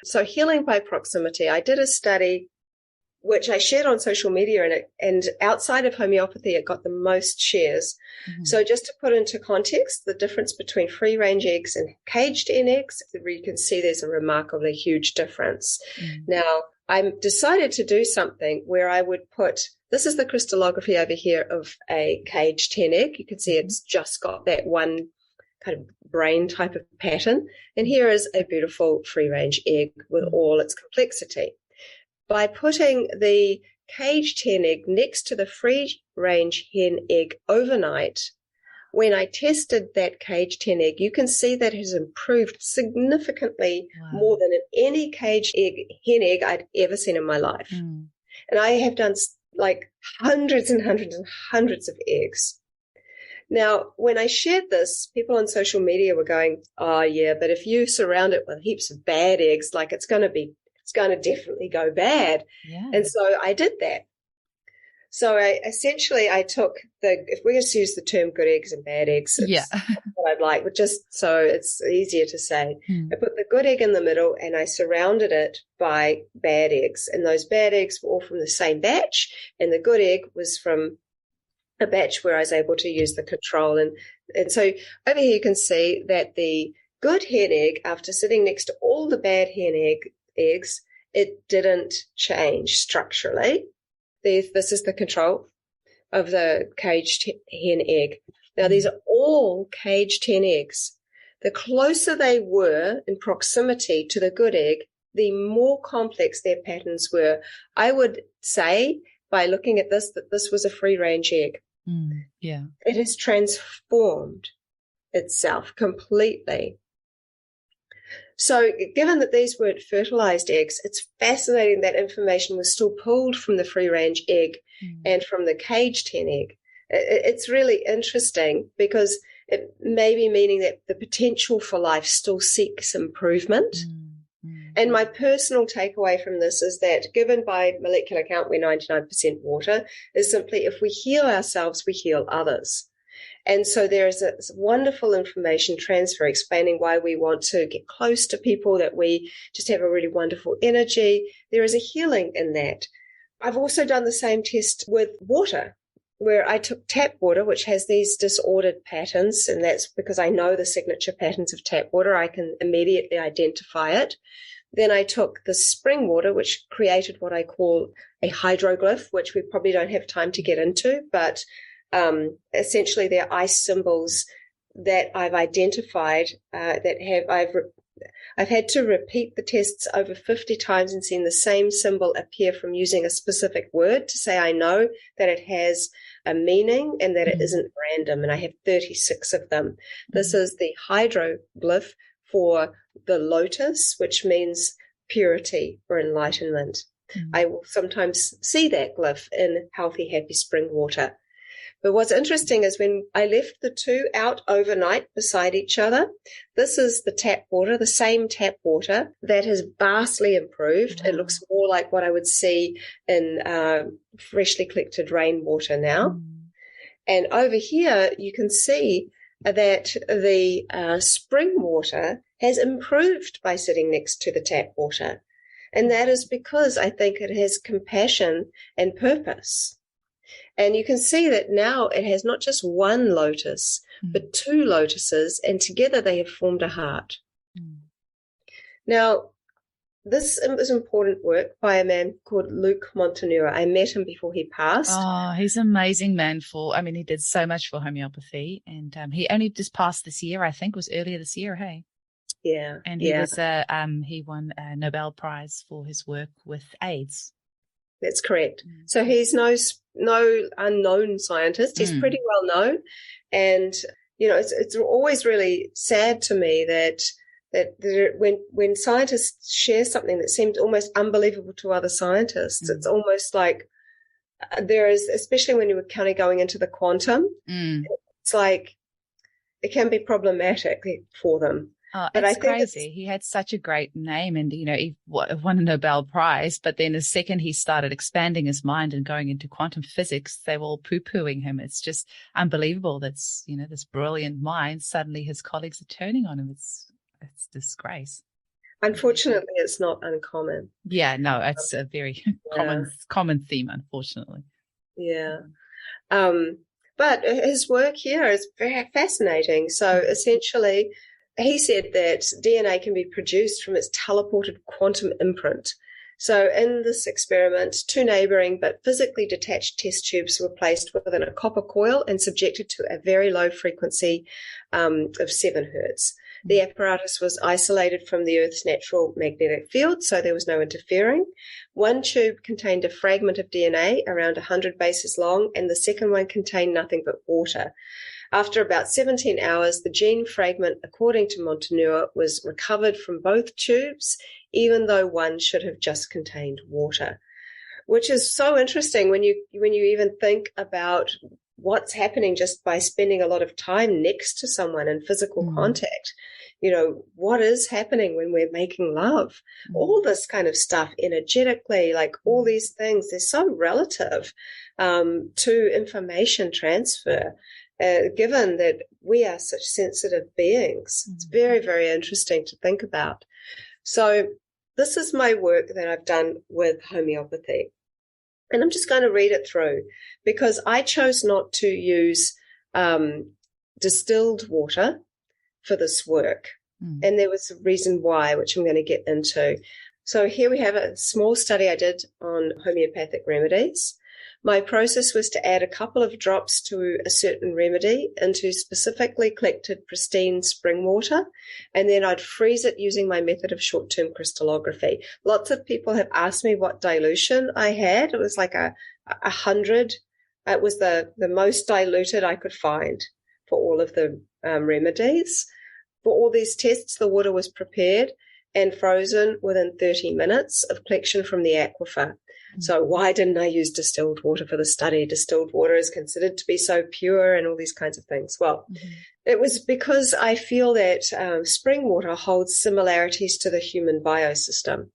So healing by proximity, I did a study which I shared on social media, and outside of homeopathy, it got the most shares. So just to put into context, the difference between free-range eggs and caged hen eggs, you can see there's a remarkably huge difference. Now, I decided to do something where I would put, this is the crystallography over here of a caged hen egg. You can see it's just got that one kind of brain type of pattern. And here is a beautiful free-range egg with all its complexity. By putting the caged hen egg next to the free-range hen egg overnight, when I tested that caged hen egg, you can see that it has improved significantly more than in any caged hen egg I'd ever seen in my life. And I have done like hundreds and hundreds and hundreds of eggs. Now, when I shared this, people on social media were going, oh, yeah, but if you surround it with heaps of bad eggs, like it's going to definitely go bad. Yeah. And so I did that. So I took if we just use the term good eggs and bad eggs, it's what I'd like, but just so it's easier to say. I put the good egg in the middle and I surrounded it by bad eggs. And those bad eggs were all from the same batch. And the good egg was from a batch where I was able to use the control. And so over here you can see that the good hen egg, after sitting next to all the bad hen eggs, it didn't change structurally. This is the control of the caged hen egg. Now, these are all caged hen eggs. The closer they were in proximity to the good egg, the more complex their patterns were. I would say, by looking at this, that this was a free-range egg. It has transformed itself completely. So given that these weren't fertilized eggs, it's fascinating that information was still pulled from the free-range egg and from the caged hen egg. It's really interesting because it may be meaning that the potential for life still seeks improvement. And my personal takeaway from this is that given by molecular count we're 99% water, is simply if we heal ourselves, we heal others. And so there is a wonderful information transfer explaining why we want to get close to people, that we just have a really wonderful energy. There is a healing in that. I've also done the same test with water, where I took tap water, which has these disordered patterns, and that's because I know the signature patterns of tap water. I can immediately identify it. Then I took the spring water, which created what I call a hydroglyph, which we probably don't have time to get into, but essentially they're ice symbols that I've identified I've had to repeat the tests over 50 times and seen the same symbol appear from using a specific word to say I know that it has a meaning and that it isn't random, and I have 36 of them. This is the hydroglyph for the lotus, which means purity or enlightenment. I will sometimes see that glyph in healthy, happy spring water. But what's interesting is when I left the two out overnight beside each other, this is the tap water, the same tap water that has vastly improved. It looks more like what I would see in freshly collected rainwater now. And over here, you can see that the spring water has improved by sitting next to the tap water. And that is because I think it has compassion and purpose. And you can see that now it has not just one lotus, but two lotuses, and together they have formed a heart. Now, this is important work by a man called Luc Montagnier. I met him before he passed. Oh, he's an amazing man he did so much for homeopathy, and he only just passed this year, I think, was earlier this year, hey? Yeah. And he won a Nobel Prize for his work with AIDS. That's correct. So he's no unknown scientist. He's pretty well known. And, it's always really sad to me that when scientists share something that seems almost unbelievable to other scientists, it's almost like there is, especially when you're kind of going into the quantum, it's like it can be problematic for them. Oh, but it's crazy. He had such a great name and, he won a Nobel Prize, but then the second he started expanding his mind and going into quantum physics, they were all poo-pooing him. It's just unbelievable. That's, this brilliant mind. Suddenly his colleagues are turning on him. It's disgrace. Unfortunately, it's not uncommon. Yeah, no, it's a very common theme, unfortunately. Yeah. But his work here is very fascinating. So essentially, he said that DNA can be produced from its teleported quantum imprint. So in this experiment, 2 neighboring but physically detached test tubes were placed within a copper coil and subjected to a very low frequency of 7 hertz. The apparatus was isolated from the Earth's natural magnetic field, so there was no interfering. One tube contained a fragment of DNA around 100 bases long, and the second one contained nothing but water. After about 17 hours, the gene fragment, according to Montanur, was recovered from both tubes, even though one should have just contained water, which is so interesting when you even think about what's happening just by spending a lot of time next to someone in physical contact. What is happening when we're making love? All this kind of stuff energetically, like all these things, they're so relative to information transfer. Given that we are such sensitive beings. It's very, very interesting to think about. So this is my work that I've done with homeopathy. And I'm just going to read it through because I chose not to use distilled water for this work. And there was a reason why, which I'm going to get into. So here we have a small study I did on homeopathic remedies. My process was to add a couple of drops to a certain remedy into specifically collected pristine spring water, and then I'd freeze it using my method of short-term crystallography. Lots of people have asked me what dilution I had. It was like 100. It was the most diluted I could find for all of the remedies. For all these tests, the water was prepared and frozen within 30 minutes of collection from the aquifer. So why didn't I use distilled water for the study? Distilled water is considered to be so pure and all these kinds of things. Well, it was because I feel that spring water holds similarities to the human biosystem.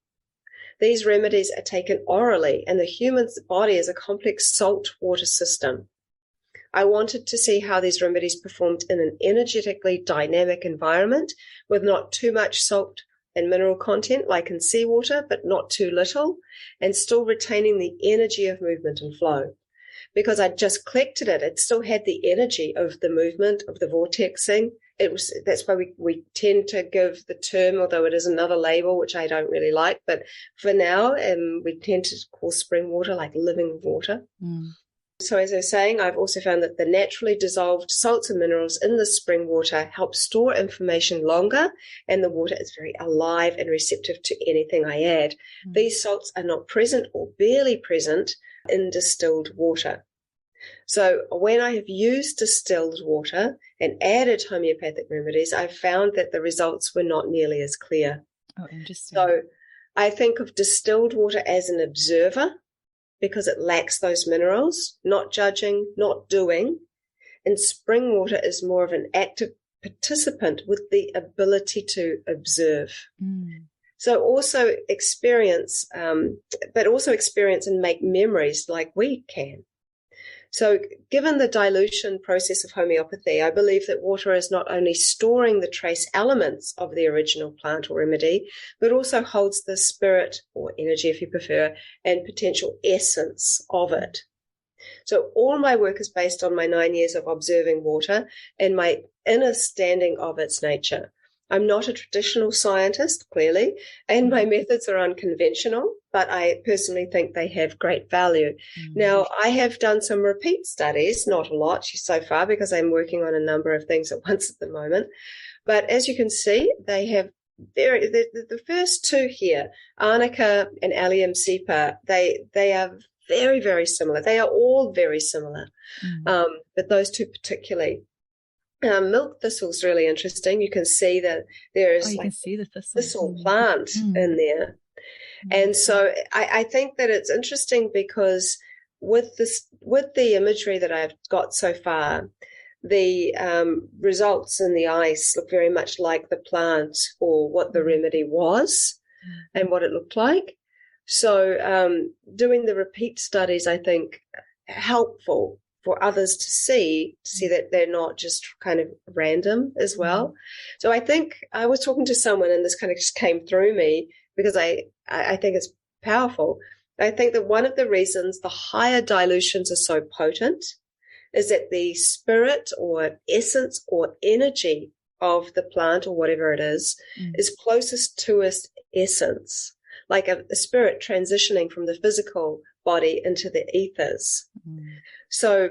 These remedies are taken orally, and the human body is a complex salt water system. I wanted to see how these remedies performed in an energetically dynamic environment with not too much salt and mineral content like in seawater, but not too little, and still retaining the energy of movement and flow. Because I'd just collected it still had the energy of the movement, of the vortexing. That's why we tend to give the term, although it is another label, which I don't really like, but for now, we tend to call spring water like living water. So as I was saying, I've also found that the naturally dissolved salts and minerals in the spring water help store information longer, and the water is very alive and receptive to anything I add. These salts are not present or barely present in distilled water. So when I have used distilled water and added homeopathic remedies, I've found that the results were not nearly as clear. Oh, interesting. So I think of distilled water as an observer, because it lacks those minerals, not judging, not doing. And spring water is more of an active participant with the ability to observe. So also experience, but also experience and make memories like we can. So given the dilution process of homeopathy, I believe that water is not only storing the trace elements of the original plant or remedy, but also holds the spirit or energy, if you prefer, and potential essence of it. So all my work is based on my 9 years of observing water and my understanding of its nature. I'm not a traditional scientist, clearly, and my methods are unconventional, but I personally think they have great value. Now, I have done some repeat studies, not a lot so far, because I'm working on a number of things at once at the moment. But as you can see, they have the first two here, Arnica and Allium cepa, they are very, very similar. They are all very similar, but those two particularly. Milk thistle is really interesting. You can see that there is you can see the thistle. thistle plant in there. And so I think that it's interesting because with the imagery that I've got so far, the results in the ice look very much like the plant or what the remedy was and what it looked like. So doing the repeat studies, I think, helpful for others to see that they're not just kind of random as well. So I think I was talking to someone and this kind of just came through me because I think it's powerful. I think that one of the reasons the higher dilutions are so potent is that the spirit or essence or energy of the plant or whatever it is closest to its essence, like a spirit transitioning from the physical body into the ethers. So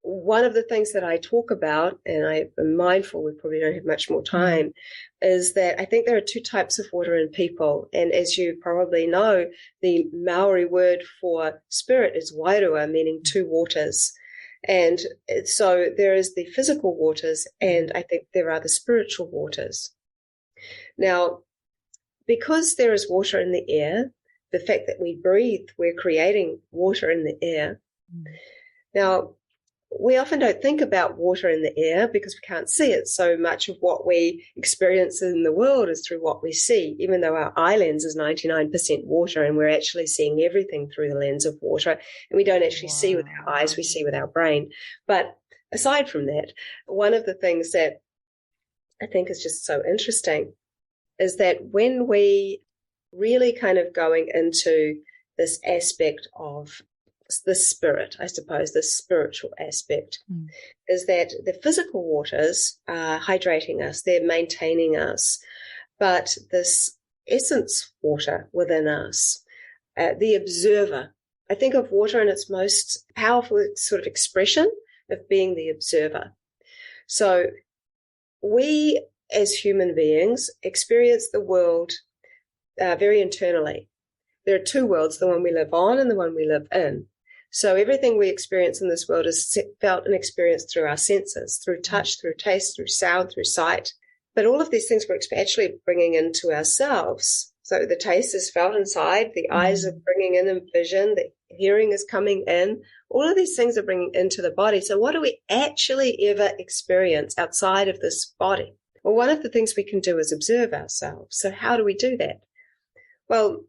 one of the things that I talk about, and I am mindful we probably don't have much more time, is that I think there are two types of water in people. And as you probably know, the Maori word for spirit is wairua, meaning two waters. And so there is the physical waters, and I think there are the spiritual waters. Now, because there is water in the air, the fact that we breathe, we're creating water in the air. Now, we often don't think about water in the air because we can't see it. So much of what we experience in the world is through what we see, even though our eye lens is 99% water and we're actually seeing everything through the lens of water. And we don't actually see with our eyes, we see with our brain. But aside from that, one of the things that I think is just so interesting is that when we really kind of going into this aspect of the spirit, I suppose, the spiritual aspect, is that the physical waters are hydrating us, they're maintaining us, but this essence water within us, the observer, I think of water in its most powerful sort of expression of being the observer. So we as human beings experience the world very internally. There are two worlds, the one we live on and the one we live in. So everything we experience in this world is felt and experienced through our senses, through touch, through taste, through sound, through sight. But all of these things we're actually bringing into ourselves. So the taste is felt inside, the eyes are bringing in vision, the hearing is coming in. All of these things are bringing into the body. So what do we actually ever experience outside of this body? Well, one of the things we can do is observe ourselves. So how do we do that? Well,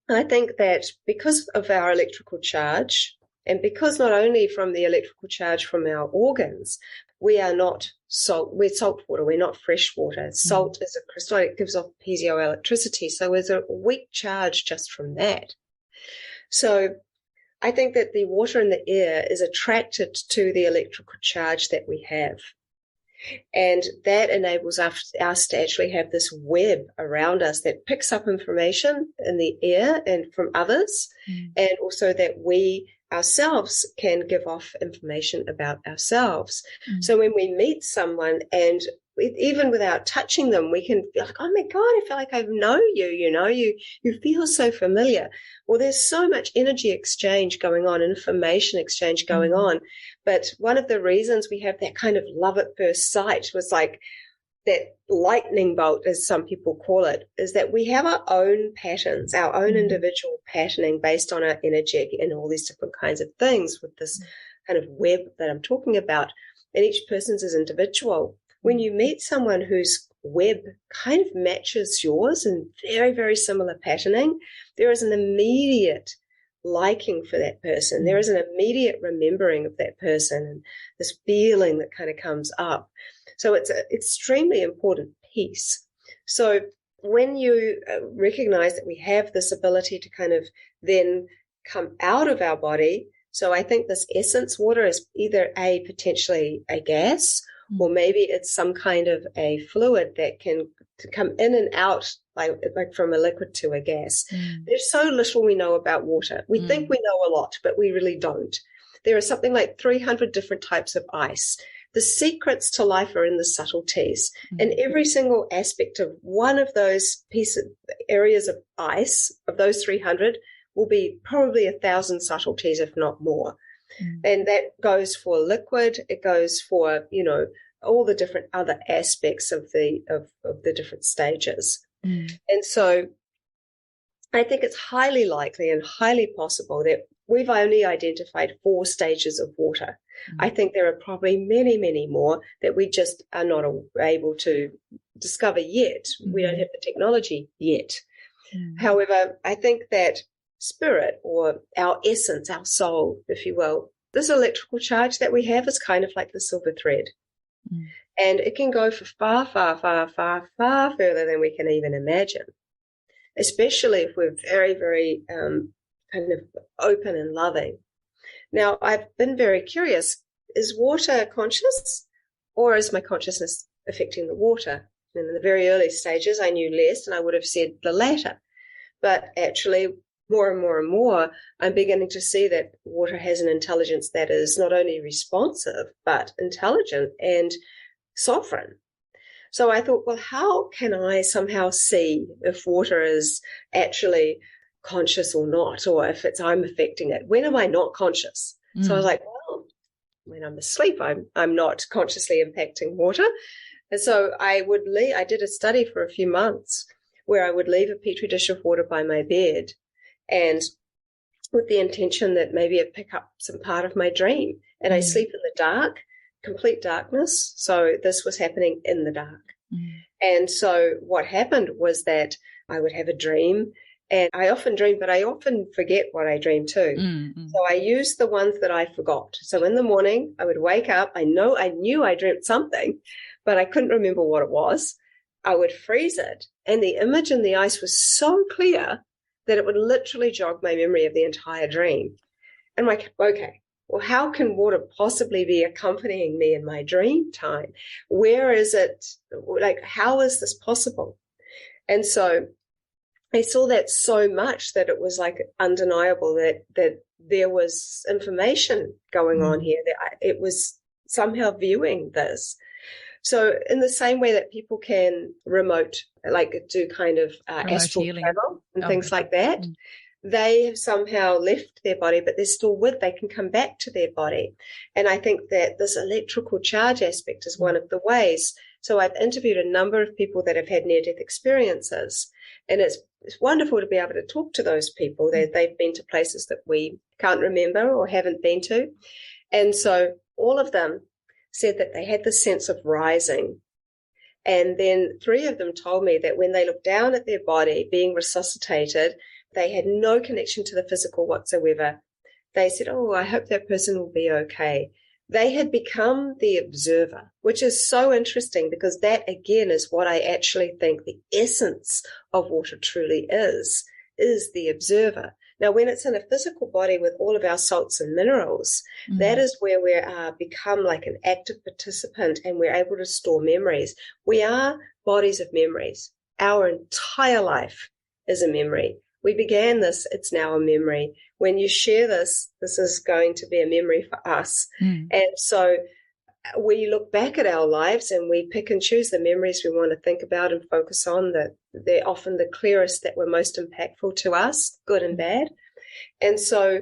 I think that because of our electrical charge, and because not only from the electrical charge from our organs, we are not salt, we're salt water, we're not fresh water. Salt is a crystal, it gives off piezoelectricity. So there's a weak charge just from that. So I think that the water in the air is attracted to the electrical charge that we have. And that enables us to actually have this web around us that picks up information in the air and from others, and also that we ourselves can give off information about ourselves. So when we meet someone and even without touching them, we can feel like, oh my God, I feel like I know you, you feel so familiar. Well, there's so much energy exchange going on, information exchange going on. But one of the reasons we have that kind of love at first sight was like that lightning bolt, as some people call it, is that we have our own patterns, our own individual patterning based on our energy and all these different kinds of things with this kind of web that I'm talking about. And each person's is individual. When you meet someone whose web kind of matches yours and very, very similar patterning, there is an immediate liking for that person. There is an immediate remembering of that person and this feeling that kind of comes up. So it's an extremely important piece. So when you recognize that we have this ability to kind of then come out of our body, so I think this essence water is either potentially a gas, or maybe it's some kind of a fluid that can come in and out, like from a liquid to a gas. There's so little we know about water. We think we know a lot, but we really don't. There are something like 300 different types of ice. The secrets to life are in the subtleties. And every single aspect of one of those areas of ice, of those 300, will be probably 1,000 subtleties, if not more. And that goes for liquid. It goes for, all the different other aspects of the different stages. And so I think it's highly likely and highly possible that we've only identified 4 stages of water. I think there are probably many, many more that we just are not able to discover yet. We don't have the technology yet. However, I think that spirit, or our essence, our soul, if you will, this electrical charge that we have is kind of like the silver thread. And it can go for far, far, far, far, far further than we can even imagine, especially if we're very, very kind of open and loving. Now, I've been very curious, is water conscious, or is my consciousness affecting the water? And in the very early stages, I knew less, and I would have said the latter. But actually, more and more and more, I'm beginning to see that water has an intelligence that is not only responsive, but intelligent and sovereign. So I thought, well, how can I somehow see if water is actually conscious or not, or if I'm affecting it? When am I not conscious? So I was like, well, when I'm asleep, I'm not consciously impacting water. And so I did a study for a few months where I would leave a petri dish of water by my bed, and with the intention that maybe I'd pick up some part of my dream. And I sleep in the dark, complete darkness. So this was happening in the dark. And so what happened was that I would have a dream, and I often dream, but I often forget what I dream too. So I used the ones that I forgot. So in the morning, I would wake up. I knew I dreamt something, but I couldn't remember what it was. I would freeze it, and the image in the ice was so clear that it would literally jog my memory of the entire dream. And I'm like, okay, well, how can water possibly be accompanying me in my dream time? Where is it? Like, how is this possible? And so I saw that so much that it was like undeniable that there was information going on here, that it was somehow viewing this. So in the same way that people can remote, like do kind of astral travel and things like that, they have somehow left their body, but they're still they can come back to their body. And I think that this electrical charge aspect is one of the ways. So I've interviewed a number of people that have had near-death experiences, and it's wonderful to be able to talk to those people. They've been to places that we can't remember or haven't been to. And so all of them said that they had this sense of rising. And then 3 of them told me that when they looked down at their body being resuscitated, they had no connection to the physical whatsoever. They said, oh, I hope that person will be okay. They had become the observer, which is so interesting, because that, again, is what I actually think the essence of water truly is the observer. Now, when it's in a physical body with all of our salts and minerals, that is where we become like an active participant, and we're able to store memories. We are bodies of memories. Our entire life is a memory. We began this, it's now a memory. When you share this, this is going to be a memory for us. And so we look back at our lives and we pick and choose the memories we want to think about and focus on. That they're often the clearest, that were most impactful to us, good and bad. And so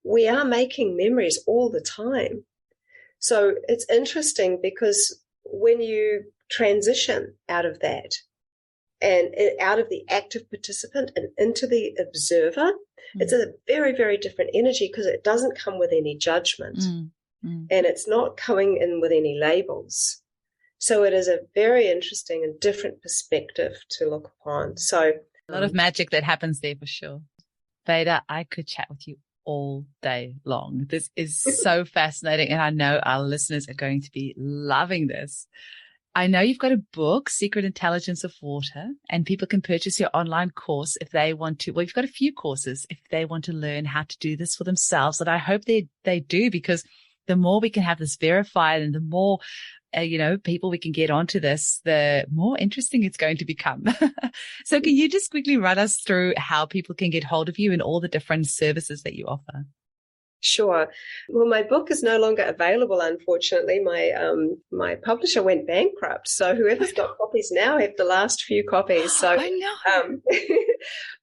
we are making memories all the time. So it's interesting, because when you transition out of that and out of the active participant and into the observer, it's a very, very different energy, because it doesn't come with any judgment. And it's not coming in with any labels. So it is a very interesting and different perspective to look upon. So a lot of magic that happens there for sure. Veda, I could chat with you all day long. This is so fascinating, and I know our listeners are going to be loving this. I know you've got a book, Secret Intelligence of Water, and people can purchase your online course if they want to. Well, you've got a few courses if they want to learn how to do this for themselves, and I hope they do, because the more we can have this verified and the more, people we can get onto this, the more interesting it's going to become. So can you just quickly run us through how people can get hold of you and all the different services that you offer? Sure. Well, my book is no longer available, unfortunately. My publisher went bankrupt, so whoever's got copies now have the last few copies. So I know.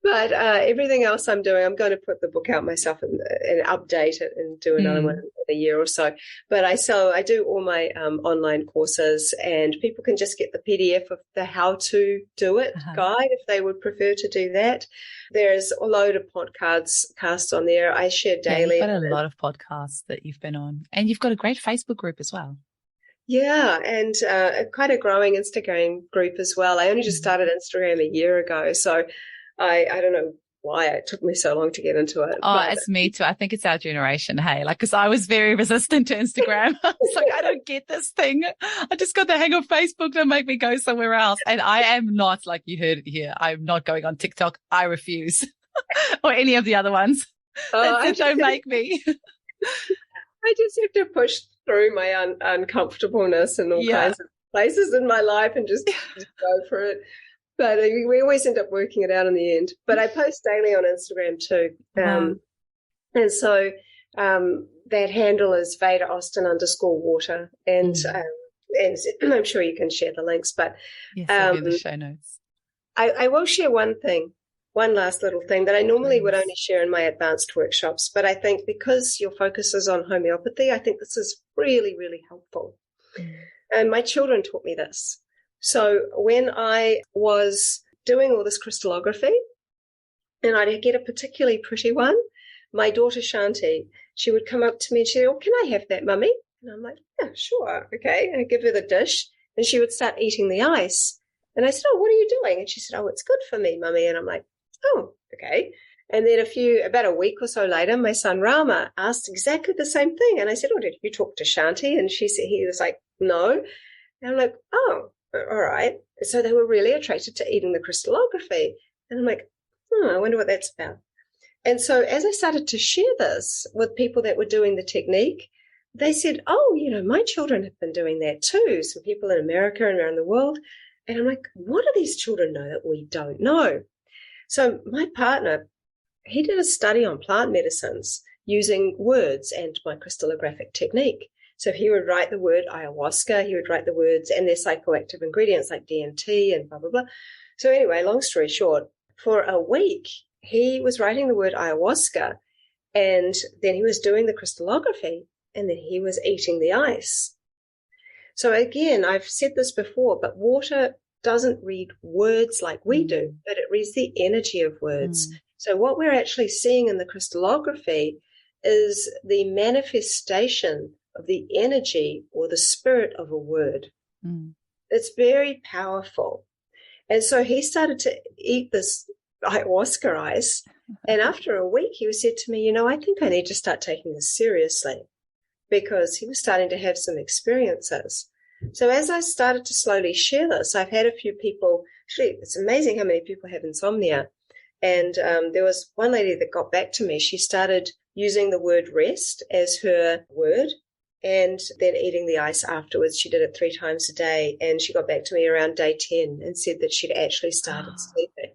But everything else I'm doing, I'm going to put the book out myself and update it and do another one in a year or so. But I do all my online courses, and people can just get the PDF of the how to do it guide if they would prefer to do that. There's a load of podcasts on there. I share daily. Yeah, you've got a lot of podcasts that you've been on, and you've got a great Facebook group as well. Yeah, and quite a growing Instagram group as well. I only just started Instagram a year ago, so I don't know why it took me so long to get into it. Oh, it's me too. I think it's our generation, hey, like, because I was very resistant to Instagram. I was like, I don't get this thing. I just got the hang of Facebook to make me go somewhere else. And I am not, like you heard it here, I'm not going on TikTok. I refuse. Or any of the other ones. Don't make me. I just have to push through my uncomfortableness and all kinds of places in my life and just go for it. But we always end up working it out in the end. But I post daily on Instagram too. And so that handle is Veda Austin _water. And I'm sure you can share the links. But yes, I'll be in the show notes. I will share one last little thing that I normally would only share in my advanced workshops. But I think because your focus is on homeopathy, I think this is really, really helpful. And my children taught me this. So when I was doing all this crystallography, and I'd get a particularly pretty one, my daughter Shanti, she would come up to me and she'd say, "Oh, can I have that, Mummy?" And I'm like, "Yeah, sure, okay." And I give her the dish, and she would start eating the ice. And I said, "Oh, what are you doing?" And she said, "Oh, it's good for me, Mummy." And I'm like, "Oh, okay." And then about a week or so later, my son Rama asked exactly the same thing. And I said, "Oh, did you talk to Shanti?" And he was like, "No." And I'm like, "Oh, all right." So they were really attracted to eating the crystallography. And I'm like, I wonder what that's about. And so as I started to share this with people that were doing the technique, they said, "Oh, my children have been doing that too." So people in America and around the world. And I'm like, what do these children know that we don't know? So my partner, he did a study on plant medicines using words and my crystallographic technique. So he would write the word ayahuasca, he would write the words and their psychoactive ingredients like DMT and blah, blah, blah. So anyway, long story short, for a week, he was writing the word ayahuasca, and then he was doing the crystallography, and then he was eating the ice. So again, I've said this before, but water doesn't read words like we do, but it reads the energy of words. So what we're actually seeing in the crystallography is the manifestation of the energy or the spirit of a word. It's very powerful. And so he started to eat this ayahuasca ice. And after a week, he said to me, "I think I need to start taking this seriously," because he was starting to have some experiences. So as I started to slowly share this, I've had a few people, actually, it's amazing how many people have insomnia. And there was one lady that got back to me. She started using the word rest as her word, and then eating the ice afterwards. She did it 3 times a day, and she got back to me around day 10 and said that she'd actually started sleeping.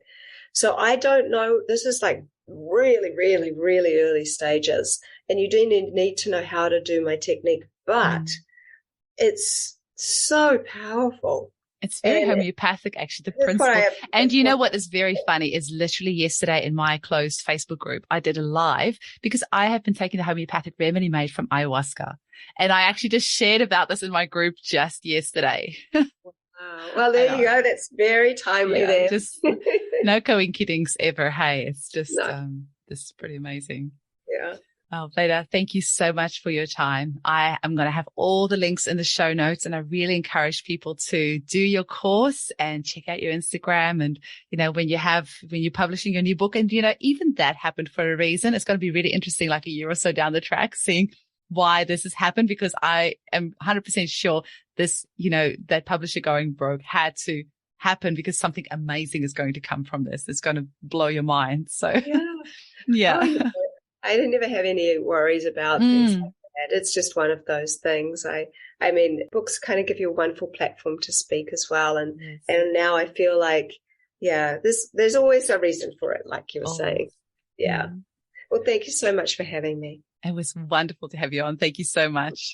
So I don't know. This is like really, really, really early stages, and you do need to know how to do my technique, but it's so powerful. It's very homeopathic, actually, the principle. And you know what is very funny is literally yesterday in my closed Facebook group, I did a live because I have been taking the homeopathic remedy made from ayahuasca. And I actually just shared about this in my group just yesterday. Wow. Well, there you go. That's very timely there. Just no coincidence ever. Hey, it's just this is pretty amazing. Yeah. Well, Veda, thank you so much for your time. I am going to have all the links in the show notes, and I really encourage people to do your course and check out your Instagram. And, when you're publishing your new book, and, even that happened for a reason. It's going to be really interesting, like a year or so down the track, seeing why this has happened, because I am 100% sure this, that publisher going broke had to happen because something amazing is going to come from this. It's going to blow your mind. So, yeah. Oh, I never have any worries about things like that. It's just one of those things. I mean, books kind of give you a wonderful platform to speak as well. And now I feel like, there's always a reason for it, like you were saying. Yeah. Well, thank you so much for having me. It was wonderful to have you on. Thank you so much.